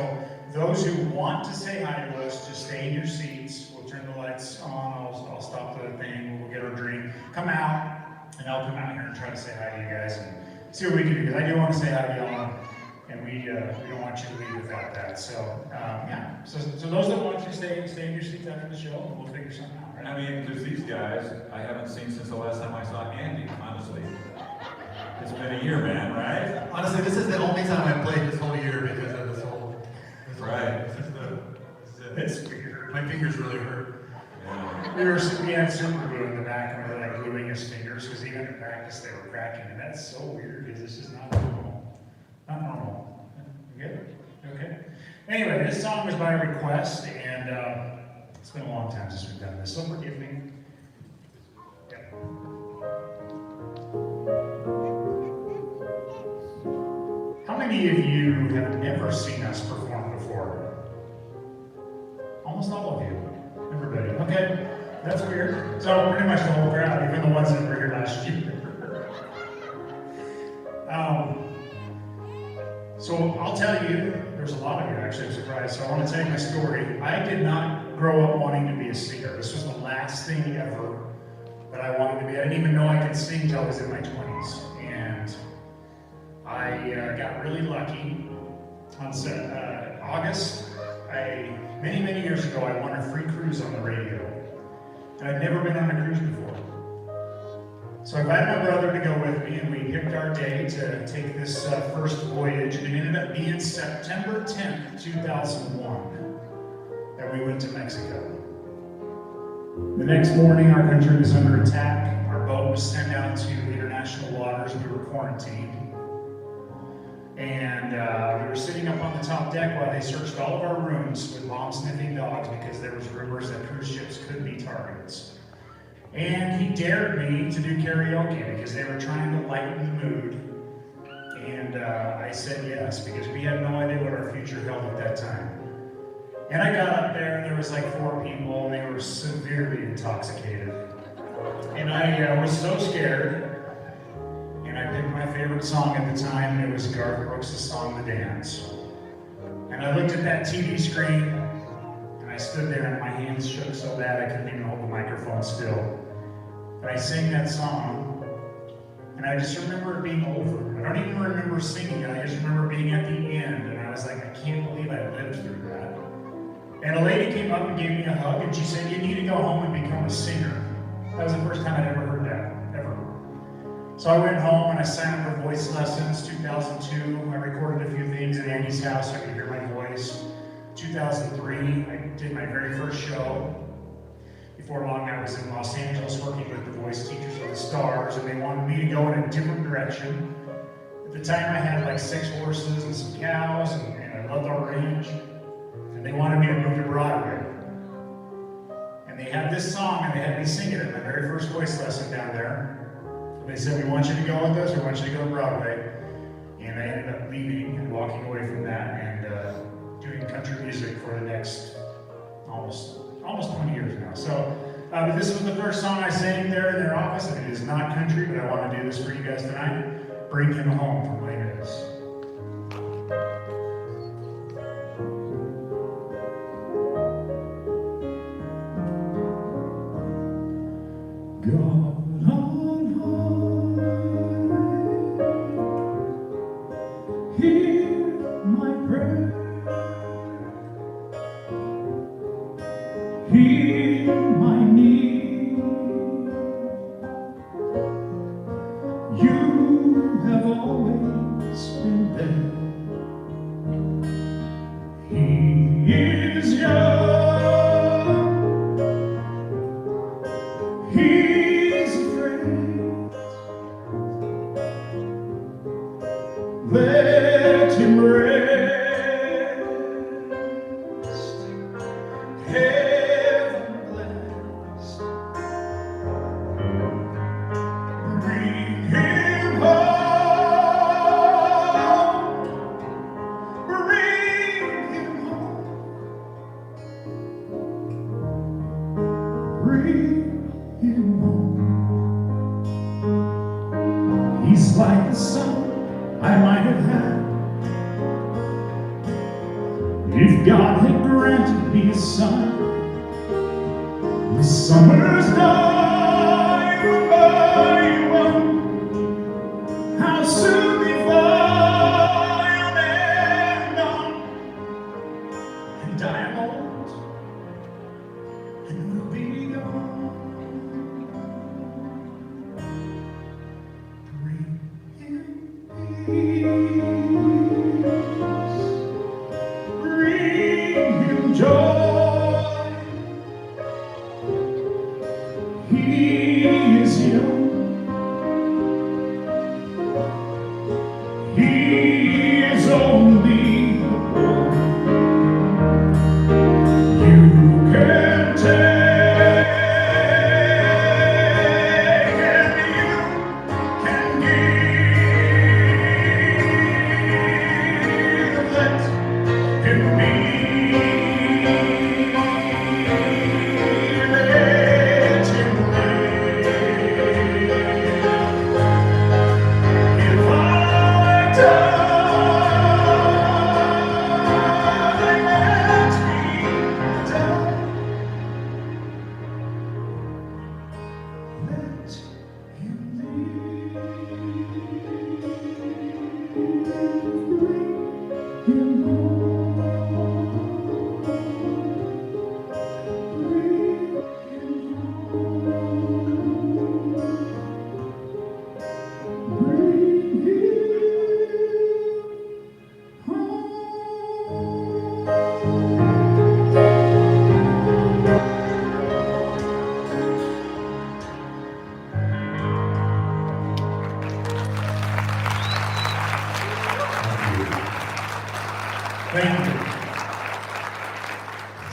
those who want to say hi to us, just stay in your seats. We'll turn the lights on. I'll stop the thing. We'll get our drink. Come out, and I'll come out here and try to say hi to you guys and see what we can do. Because I do want to say hi to y'all. And we don't want you to leave without that. So, yeah. So those that want to stay in your seats after the show, and we'll figure something out, right? I mean, there's these guys I haven't seen since the last time I saw Andy, honestly. It's been a year, man, right? Honestly, this is the only time I've played this whole year because of this whole Right. It's weird. My fingers really hurt. Yeah. We had Super Glue in the back, and we were like gluing his fingers, because even in practice they were cracking, and that's so weird, because this is not normal. Not normal. You good? You okay? Anyway, this song was by request, and it's been a long time since we've done this, so forgive me. Yep. How many of you have never seen us perform before? Almost all of you. Everybody. Okay, that's weird. So pretty much the whole crowd, even the ones that were here last year. So I'll tell you, there's a lot of you actually, I'm surprised. So I want to tell you my story. I did not grow up wanting to be a singer. This was the last thing ever that I wanted to be. I didn't even know I could sing until I was in my 20s. And I got really lucky. On August, many years ago, I won a free cruise on the radio. And I'd never been on a cruise before. So I invited my brother to go with me, and we picked our day to take this first voyage. And it ended up being September 10th, 2001, that we went to Mexico. The next morning, our country was under attack. Our boat was sent out to international waters. We were quarantined. And we were sitting up on the top deck while they searched all of our rooms with bomb-sniffing dogs, because there was rumors that cruise ships could be targets. And he dared me to do karaoke because they were trying to lighten the mood. And I said yes, because we had no idea what our future held at that time. And I got up there, and there was like 4 people, and they were severely intoxicated. And I was so scared. And I picked my favorite song at the time, and it was Garth Brooks' song, The Dance. And I looked at that TV screen, and I stood there, and my hands shook so bad I couldn't even hold the microphone still. And I sang that song, and I just remember it being over. I don't even remember singing it, I just remember being at the end, and I was like, I can't believe I lived through that. And a lady came up and gave me a hug, and she said, you need to go home and become a singer. That was the first time I'd ever heard that, ever. So I went home and I signed up for voice lessons. 2002, I recorded a few things at Andy's house so I could hear my voice. 2003, I did my very first show. Before long, I was in Los Angeles working with the voice teachers of the Stars, and they wanted me to go in a different direction. At the time, I had like 6 horses and some cows, and I loved our range. And they wanted me to move to Broadway. And they had this song, and they had me sing it at my very first voice lesson down there. They said, we want you to go with us, we want you to go to Broadway. And I ended up leaving and walking away from that and doing country music for the next almost 20 years now. So but this was the first song I sang there in their office, and it is not country, but I want to do this for you guys tonight. Bring Him Home from Les Mis. God on high, hear my prayer, hear my need. You have always been there. He is young. He's afraid. Let him rest. Heaven blessed. Bring him home. Bring him home. Bring him home. He's like the son I might have had if God had granted me a son. The summer's night by one, how soon we fly on and on, and I am old and will be gone. Bring him peace, bring him joy. He is young. He is only a boy. You can take and you can give. Let him be. Let him live. If I die, let me die. Let him live. Bring him home. Bring him Thank you.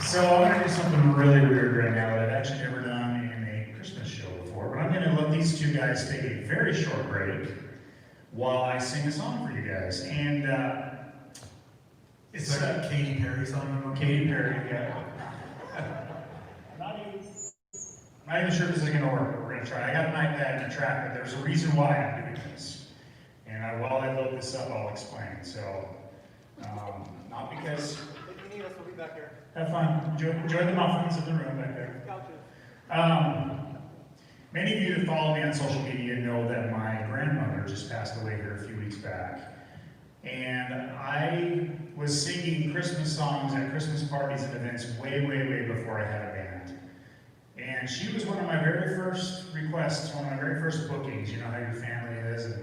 So I'm going to do something really weird right now that I've actually never done in a Christmas show before, but I'm going to let these two guys take a very short break while I sing a song for you guys. And it's a Katy Perry song. Katy Perry, yeah. Not even sure if this is going to work, but we're going to try. I got an iPad and a track, but there's a reason why I'm doing this. And while I load this up, I'll explain. So, not because... If you need us, we'll be back here. Have fun. Enjoy the muffins in the room back there. Many of you that follow me on social media know that my grandmother just passed away here a few weeks back. And I was singing Christmas songs at Christmas parties and events way, way, way before I had a band. And she was one of my very first requests, one of my very first bookings. You know how your family is, and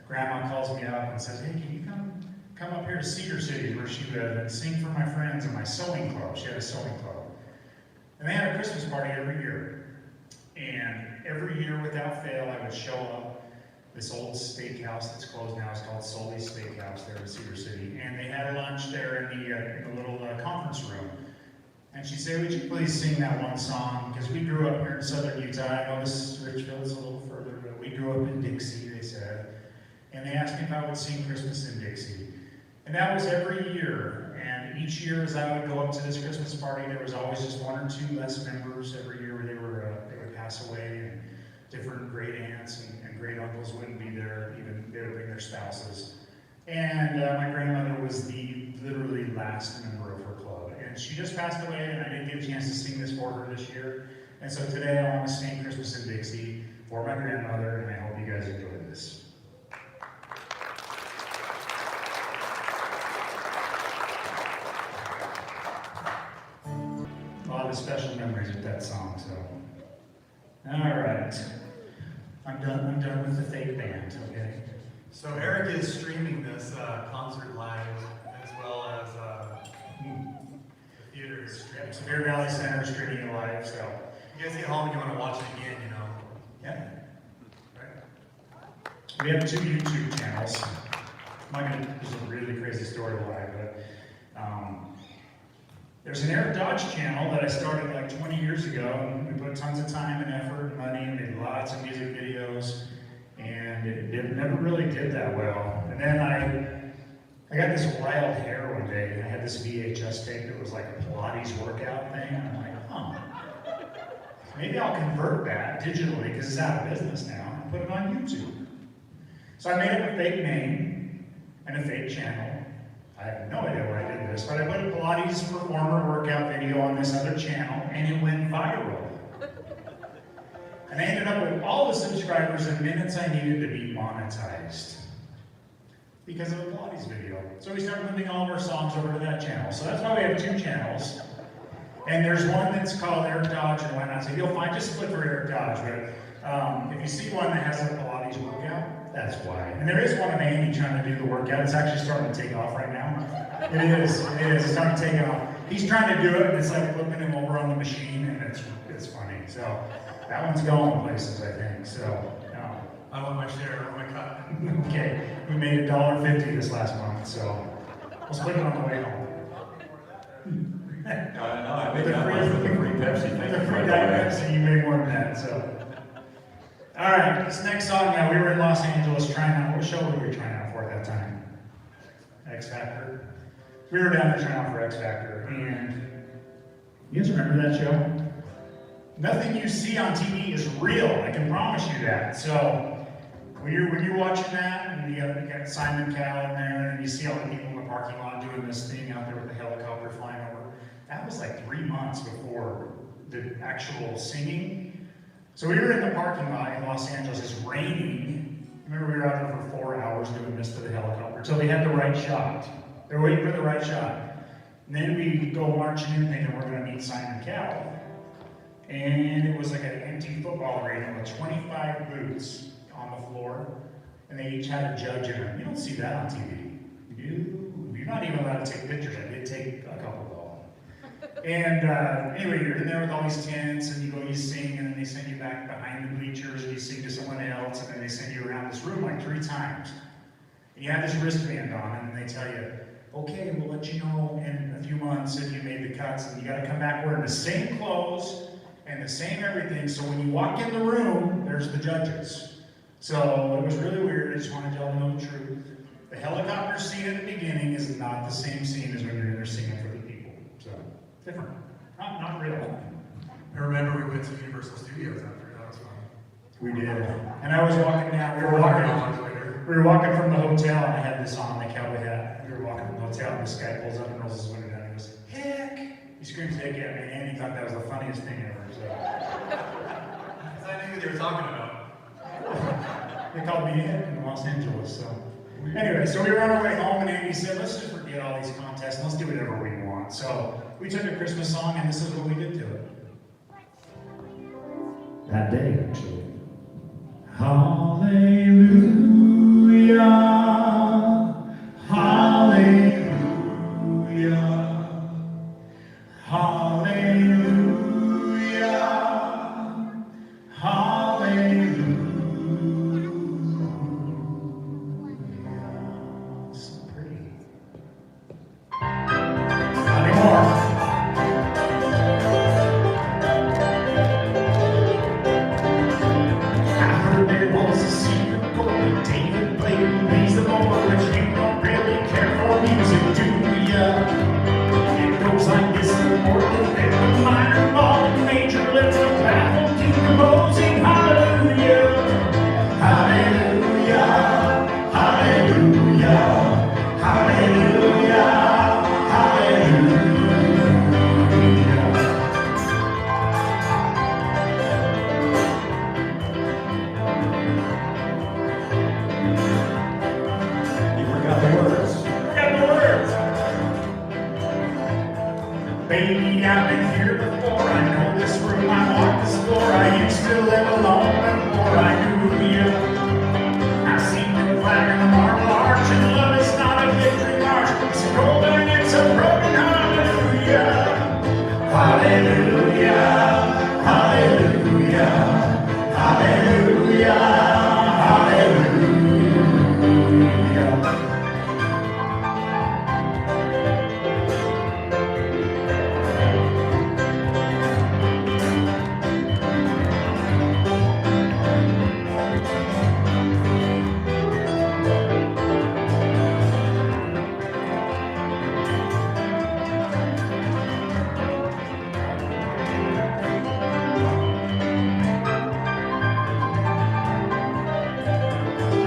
grandma calls me up and says, hey, can you come up here to Cedar City, where she lived, and sing for my friends in my sewing club. She had a sewing club. And they had a Christmas party every year. And every year, without fail, I would show up. This old steakhouse that's closed now is called Sully's Steakhouse there in Cedar City. And they had a lunch there in the little conference room. And she said, would you please sing that one song? Because we grew up here in southern Utah. I know this Richfield is a little further, but we grew up in Dixie, they said. And they asked me if I would sing Christmas in Dixie. And that was every year. And each year as I would go up to this Christmas party, there was always just one or two less members every year where they would pass away, and different great aunts and great uncles wouldn't be there, even they would bring their spouses. And my grandmother was the literally last member of her club. And she just passed away, and I didn't get a chance to sing this for her this year. And so today I want to sing Christmas in Dixie for my grandmother, and I hope you guys enjoy this. A lot of special memories with that song, so. All right. I'm done with the fake band, okay? So Eric is streaming this concert live, as well as the theater is streaming. So Bear Valley Center is streaming it live, so. You guys get home and you want to watch it again, you know. Yeah. Right. We have 2 YouTube channels. There's a really crazy story why, but there's an Eric Dodge channel that I started like 20 years ago, and we put tons of time and effort and money and made lots of music videos, and it never really did that well. And then I got this wild hair one day, and I had this VHS tape that was like a Pilates workout thing, and I'm like, maybe I'll convert that digitally, because it's out of business now, and put it on YouTube. So I made up a fake name and a fake channel. I have no idea why I did this, but I put a Pilates performer workout video on this other channel, and it went viral. And I ended up with all the subscribers in minutes I needed to be monetized because of a Pilates video. So we started moving all of our songs over to that channel. So that's why we have 2 channels. And there's one that's called Eric Dodge and Why Not. So you'll find, just look for Eric Dodge, but if you see one that has a Pilates workout, that's why. And there is one of Andy trying to do the workout. It's actually starting to take off right now. It is. It's starting to take off. He's trying to do it, and it's like flipping him over on the machine, and it's funny. So that one's going places, I think. So I want my share, I want my cut. okay, we made $1.50 this last month, so we'll split it on the way home. No, I made that much for the free Pepsi. Thank The you, free by the Diet way. Pepsi, you made more than that, so. All right, this next song now, we were in Los Angeles trying out, what show were we trying out for at that time? X Factor. We were down there trying out for X Factor, and you guys remember that show? Nothing you see on TV is real, I can promise you that. So, when you're watching that, and you got Simon Cowell in there, and you see all the people in the parking lot doing this thing out there with the helicopter flying over, that was like 3 months before the actual singing. So we were in the parking lot in Los Angeles, it's raining. Remember, we were out there for 4 hours doing this to the helicopter until they had the right shot. They're waiting for the right shot. And then we go marching in thinking we're gonna meet Simon Cowell. And it was like an empty football arena with 25 booths on the floor, and they each had a judge in them. You don't see that on TV. You're not even allowed to take pictures. I did take a couple though. And anyway, you're in there with all these tents, and you sing, and then they send you back behind the bleachers, and you sing to someone else, and then they send you around this room like 3 times. And you have this wristband on, and they tell you, okay, we'll let you know in a few months if you made the cuts, and you gotta come back wearing the same clothes and the same everything, so when you walk in the room, there's the judges. So it was really weird, I just wanted y'all to know the truth. The helicopter scene at the beginning is not the same scene as when you're in there singing for the people. So, different. Not real. I remember we went to Universal Studios after, that was fun. We did. And I was walking down, we were walking from the hotel, and I had this on, my cowboy hat. We were walking from the hotel, and this guy pulls up and rolls his window down, and he goes, heck! He screams heck at me, and Andy thought that was the funniest thing ever, so. Because I knew what they were talking about. They called me in Los Angeles, so. Anyway, so we were on our way home, and Andy said, let's just forget all these contests, and let's do whatever we want. So, we took a Christmas song, and this is what we did to it. That day, actually. Hallelujah, hallelujah, hallelujah, hallelujah. So pretty. Not anymore. I've been here before. I know this room, I walk this floor. I used to live alone before I knew you. I've seen your flag in the marble arch, and love is not a victory march. It's a golden, it's a broken hallelujah. Hallelujah, hallelujah, hallelujah, hallelujah.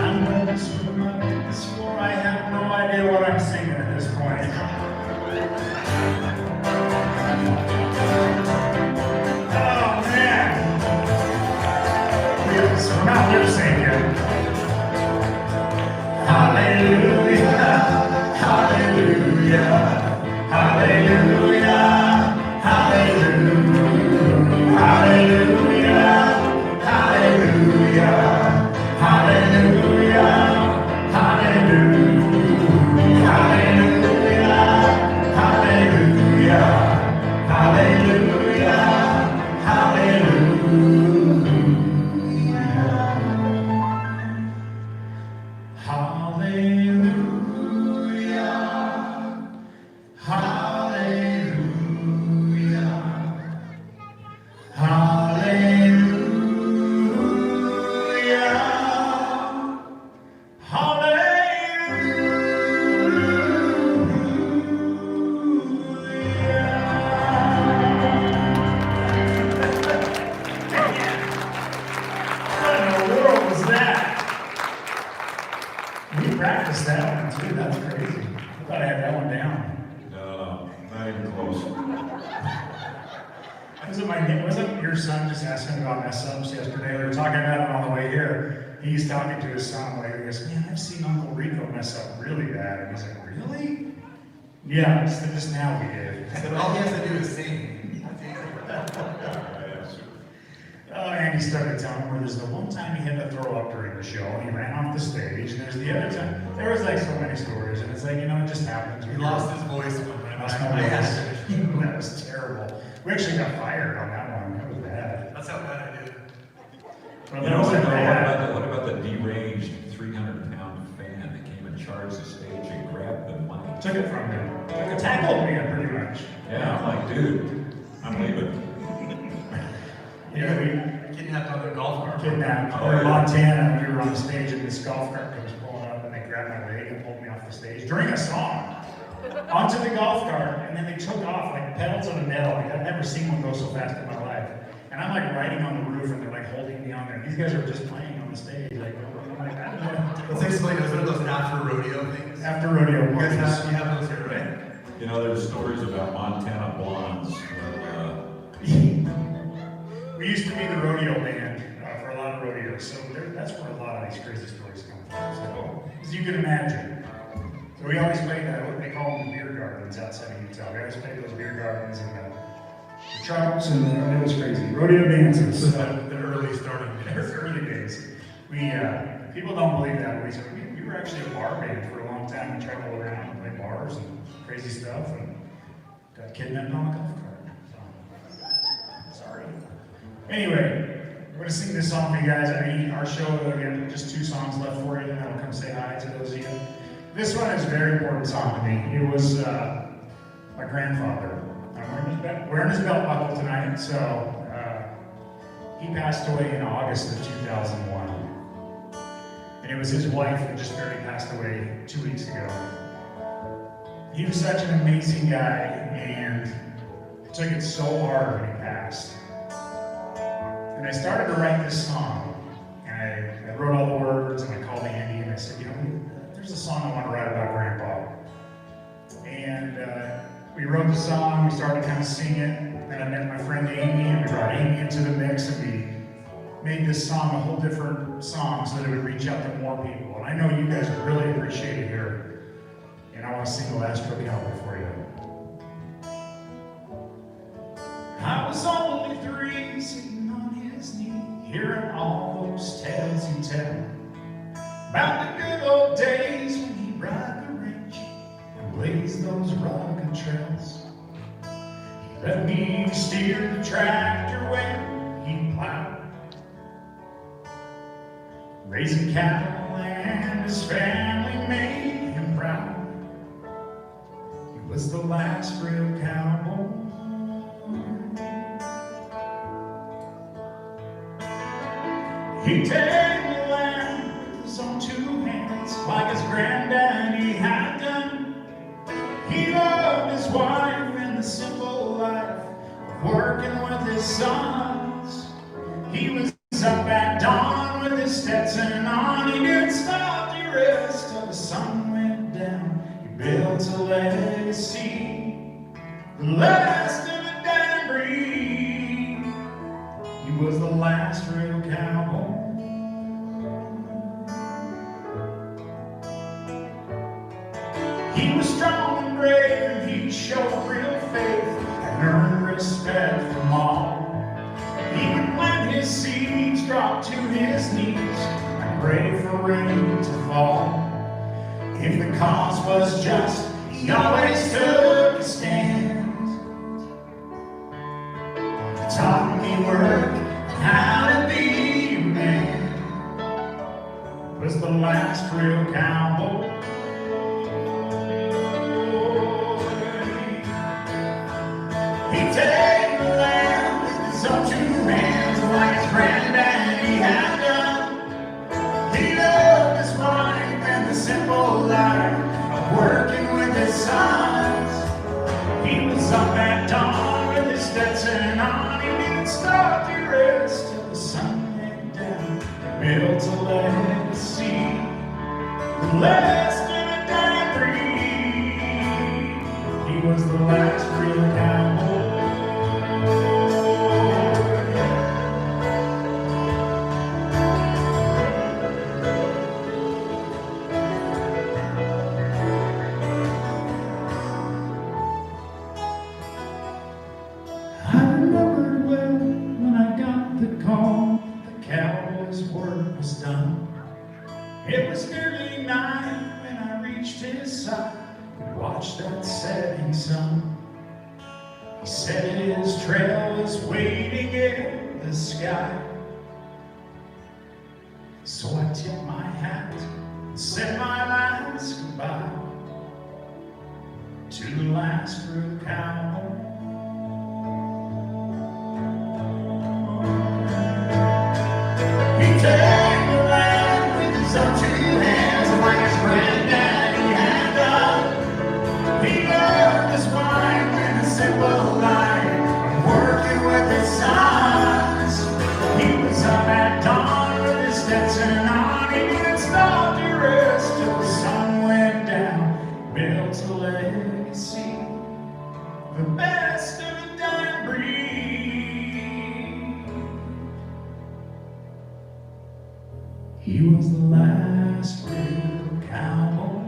I'm going to swim up this floor. I have no idea what I'm singing at this point. Oh man! We're not lip syncing. Hallelujah, hallelujah, hallelujah, hallelujah, hallelujah, hallelujah. Hallelujah, hallelujah, hallelujah, hallelujah, hallelujah, hallelujah, hallelujah, Practice that one too, that's crazy. I thought I had that one down. No, not even close. Wasn't your son just asking about mess ups yesterday? We were talking about it on the way here. He's talking to his son later. He goes, man, I've seen Uncle Rico mess up really bad. And he's like, really? Yeah, just now we did. So all he has to do is sing. And he started telling me where there's the one time he had to throw up during the show and he ran off the stage. And there's the other time. There was like so many stories. And it's like, it just happens. He lost his voice. That was terrible. We actually got fired on that one. That was bad. That's how bad I did. Well, You that know, wasn't bad. what about the deranged 300-pound fan that came and charged the stage and grabbed the mic? Took it from me. Tackled me pretty much. Yeah, I'm like, dude, I'm leaving. Yeah, we Kidnapped on their golf cart. kidnapped. Oh, We're in yeah. Montana, and we were on stage, and this golf cart comes pulling up, and they grabbed my leg and pulled me off the stage during a song. Onto the golf cart, and then they took off like pedal to the metal. Like, I've never seen one go so fast in my life. And I'm like riding on the roof, and they're like holding me on there. These guys are just playing on the stage. Like, I'm like, I don't know. Let's explain, it was one of those after rodeo things. After rodeo You guys parties. you have those here, right? You know, there's stories about Montana blondes. We used to be the rodeo band for a lot of rodeos, so that's where a lot of these crazy stories come from. So, as you can imagine. So we always played what they call them the beer gardens outside of Utah. We always played those beer gardens and the trucks, and it was crazy. Rodeo dances. The early starting days. Early days. People don't believe that. We were actually a bar band for a long time. We traveled around and played bars and crazy stuff, and got kidnapped on a golf cart. So, sorry. Anyway, we're gonna sing this song for you guys. Our show, again, just 2 songs left for you, and I'll come say hi to those of you. This one is a very important song to me. It was my grandfather. I'm wearing his belt buckle tonight, so he passed away in August of 2001. And it was his wife that just barely passed away 2 weeks ago. He was such an amazing guy, and it took it so hard when he passed. And I started to write this song, and I wrote all the words, and I called Andy, and I said, there's a song I want to write about Grandpa. And we wrote the song, we started to kind of sing it, then I met my friend Amy, and we brought Amy into the mix, and we made this song a whole different song so that it would reach out to more people. And I know you guys would really appreciate it here. And I want to sing the last stroke out for you. I was only 3, sitting on his knee, hearing all those tales he'd tell about the good old days when he'd ride the range and blaze those rugged trails. He let me steer the tractor when he plowed, raising cattle, and his family made him proud. He was the last real cowboy. He'd take the land with his own 2 hands, like his granddaddy had done. He loved his wife and the simple life of working with his sons. He was up at dawn with his Stetson on. He didn't stop the rest till the sun went down. He built a legacy, the last of a dying breed. He was the last real cowboy. He was strong and brave, and he showed real faith and earned respect from all. He would plant his seeds, drop to his knees, and pray for rain to fall. If the cause was just, he always took a stand. He taught me work and how to be a man. Was the last real cowboy. He'd take the land with his own 2 hands, like his granddaddy had done. He loved his wife and the simple life of working with his sons. He was up at dawn with his Stetson on. He didn't stop to rest till the sun went down. Built a legacy, the last of a dying breed. He was the last real cowboy. I remembered well when I got the call, the cowboy's work was done. It was nearly 9 when I reached his side and watched that setting sun. He said his trail was waiting in the sky. So I tipped my hat and said my last goodbye to the last real cowboy. He took the land with his own 2 hands, like his granddaddy had done. He loved his wife and the simple life of working with his sons. He was up at dawn with his Stetson on. He didn't stop to rest till the sun went down. Built a legacy, the best of a dying breed. He was the last real cowboy.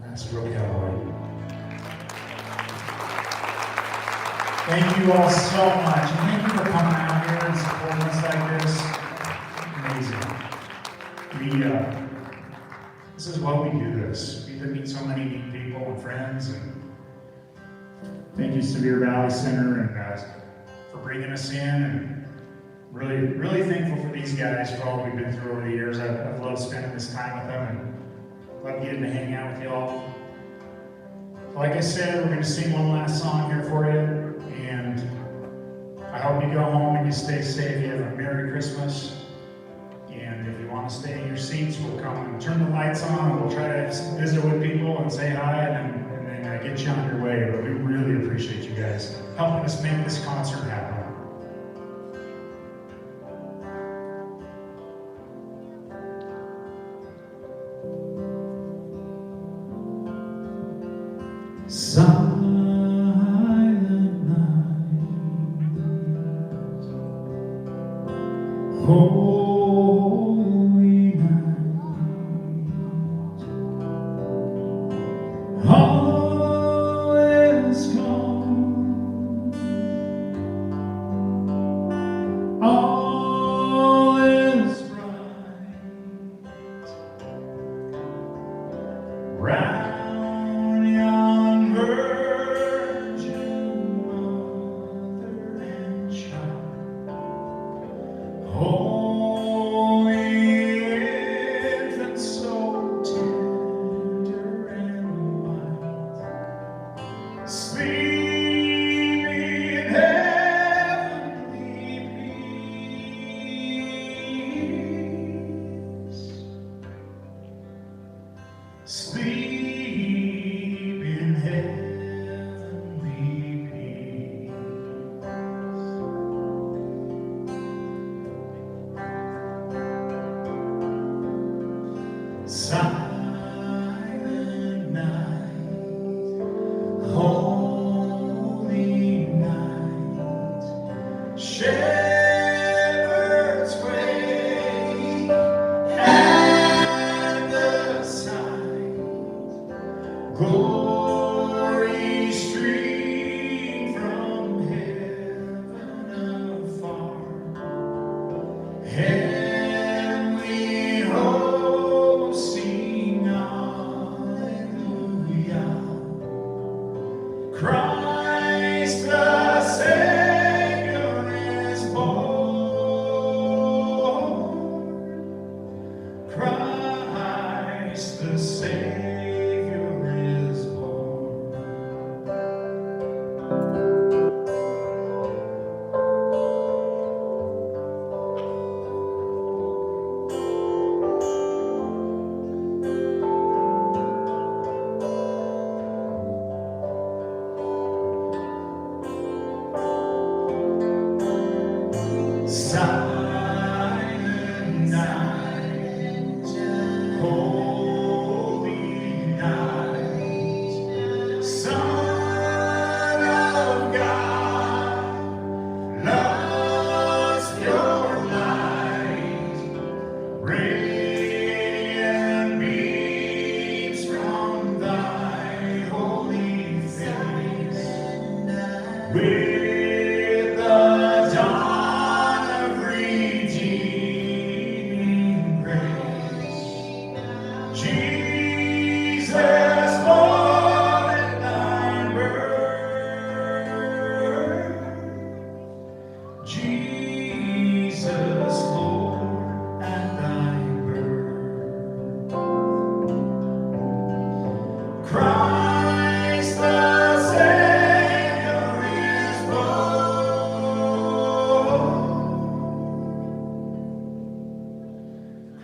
Last real cowboy. Thank you all so much. And thank you for coming out here and supporting us like this. Amazing. This is why we do this. We get to meet so many neat people and friends. And thank you, Sevier Valley Center, and for bringing us in. And really, really thankful for these guys for all we've been through over the years. I've loved spending this time with them and love getting to hang out with y'all. Like I said, we're going to sing one last song here for you. And I hope you go home and you stay safe. You have a Merry Christmas. And if you want to stay in your seats, we'll come and turn the lights on, and we'll try to visit with people and say hi, and then get you on your way. But we really appreciate you guys helping us make this concert happen. Silent night, sleep in heavenly peace. Silent night, holy night, shepherds wake at the sight, glory stream from heaven afar, heavenly hosts sing hallelujah. Christ the Savior is born. Christ the Savior is born. Silent night, holy night, Son of God, love's pure light, radiant beams from thy holy face, with the dawn of redeeming grace. Jesus, born at thy birth. Jesus, Lord, at thy birth. Christ the Savior is born.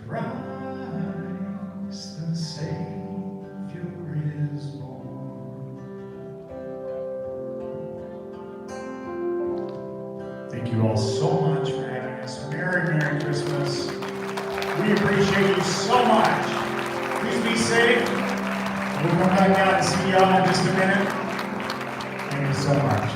Christ the Savior is born. Thank you all so much for having us. Merry Christmas. We appreciate you so much. Please be safe. We'll come back out and see y'all in just a minute. Thank you so much.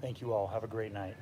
Thank you all. Have a great night.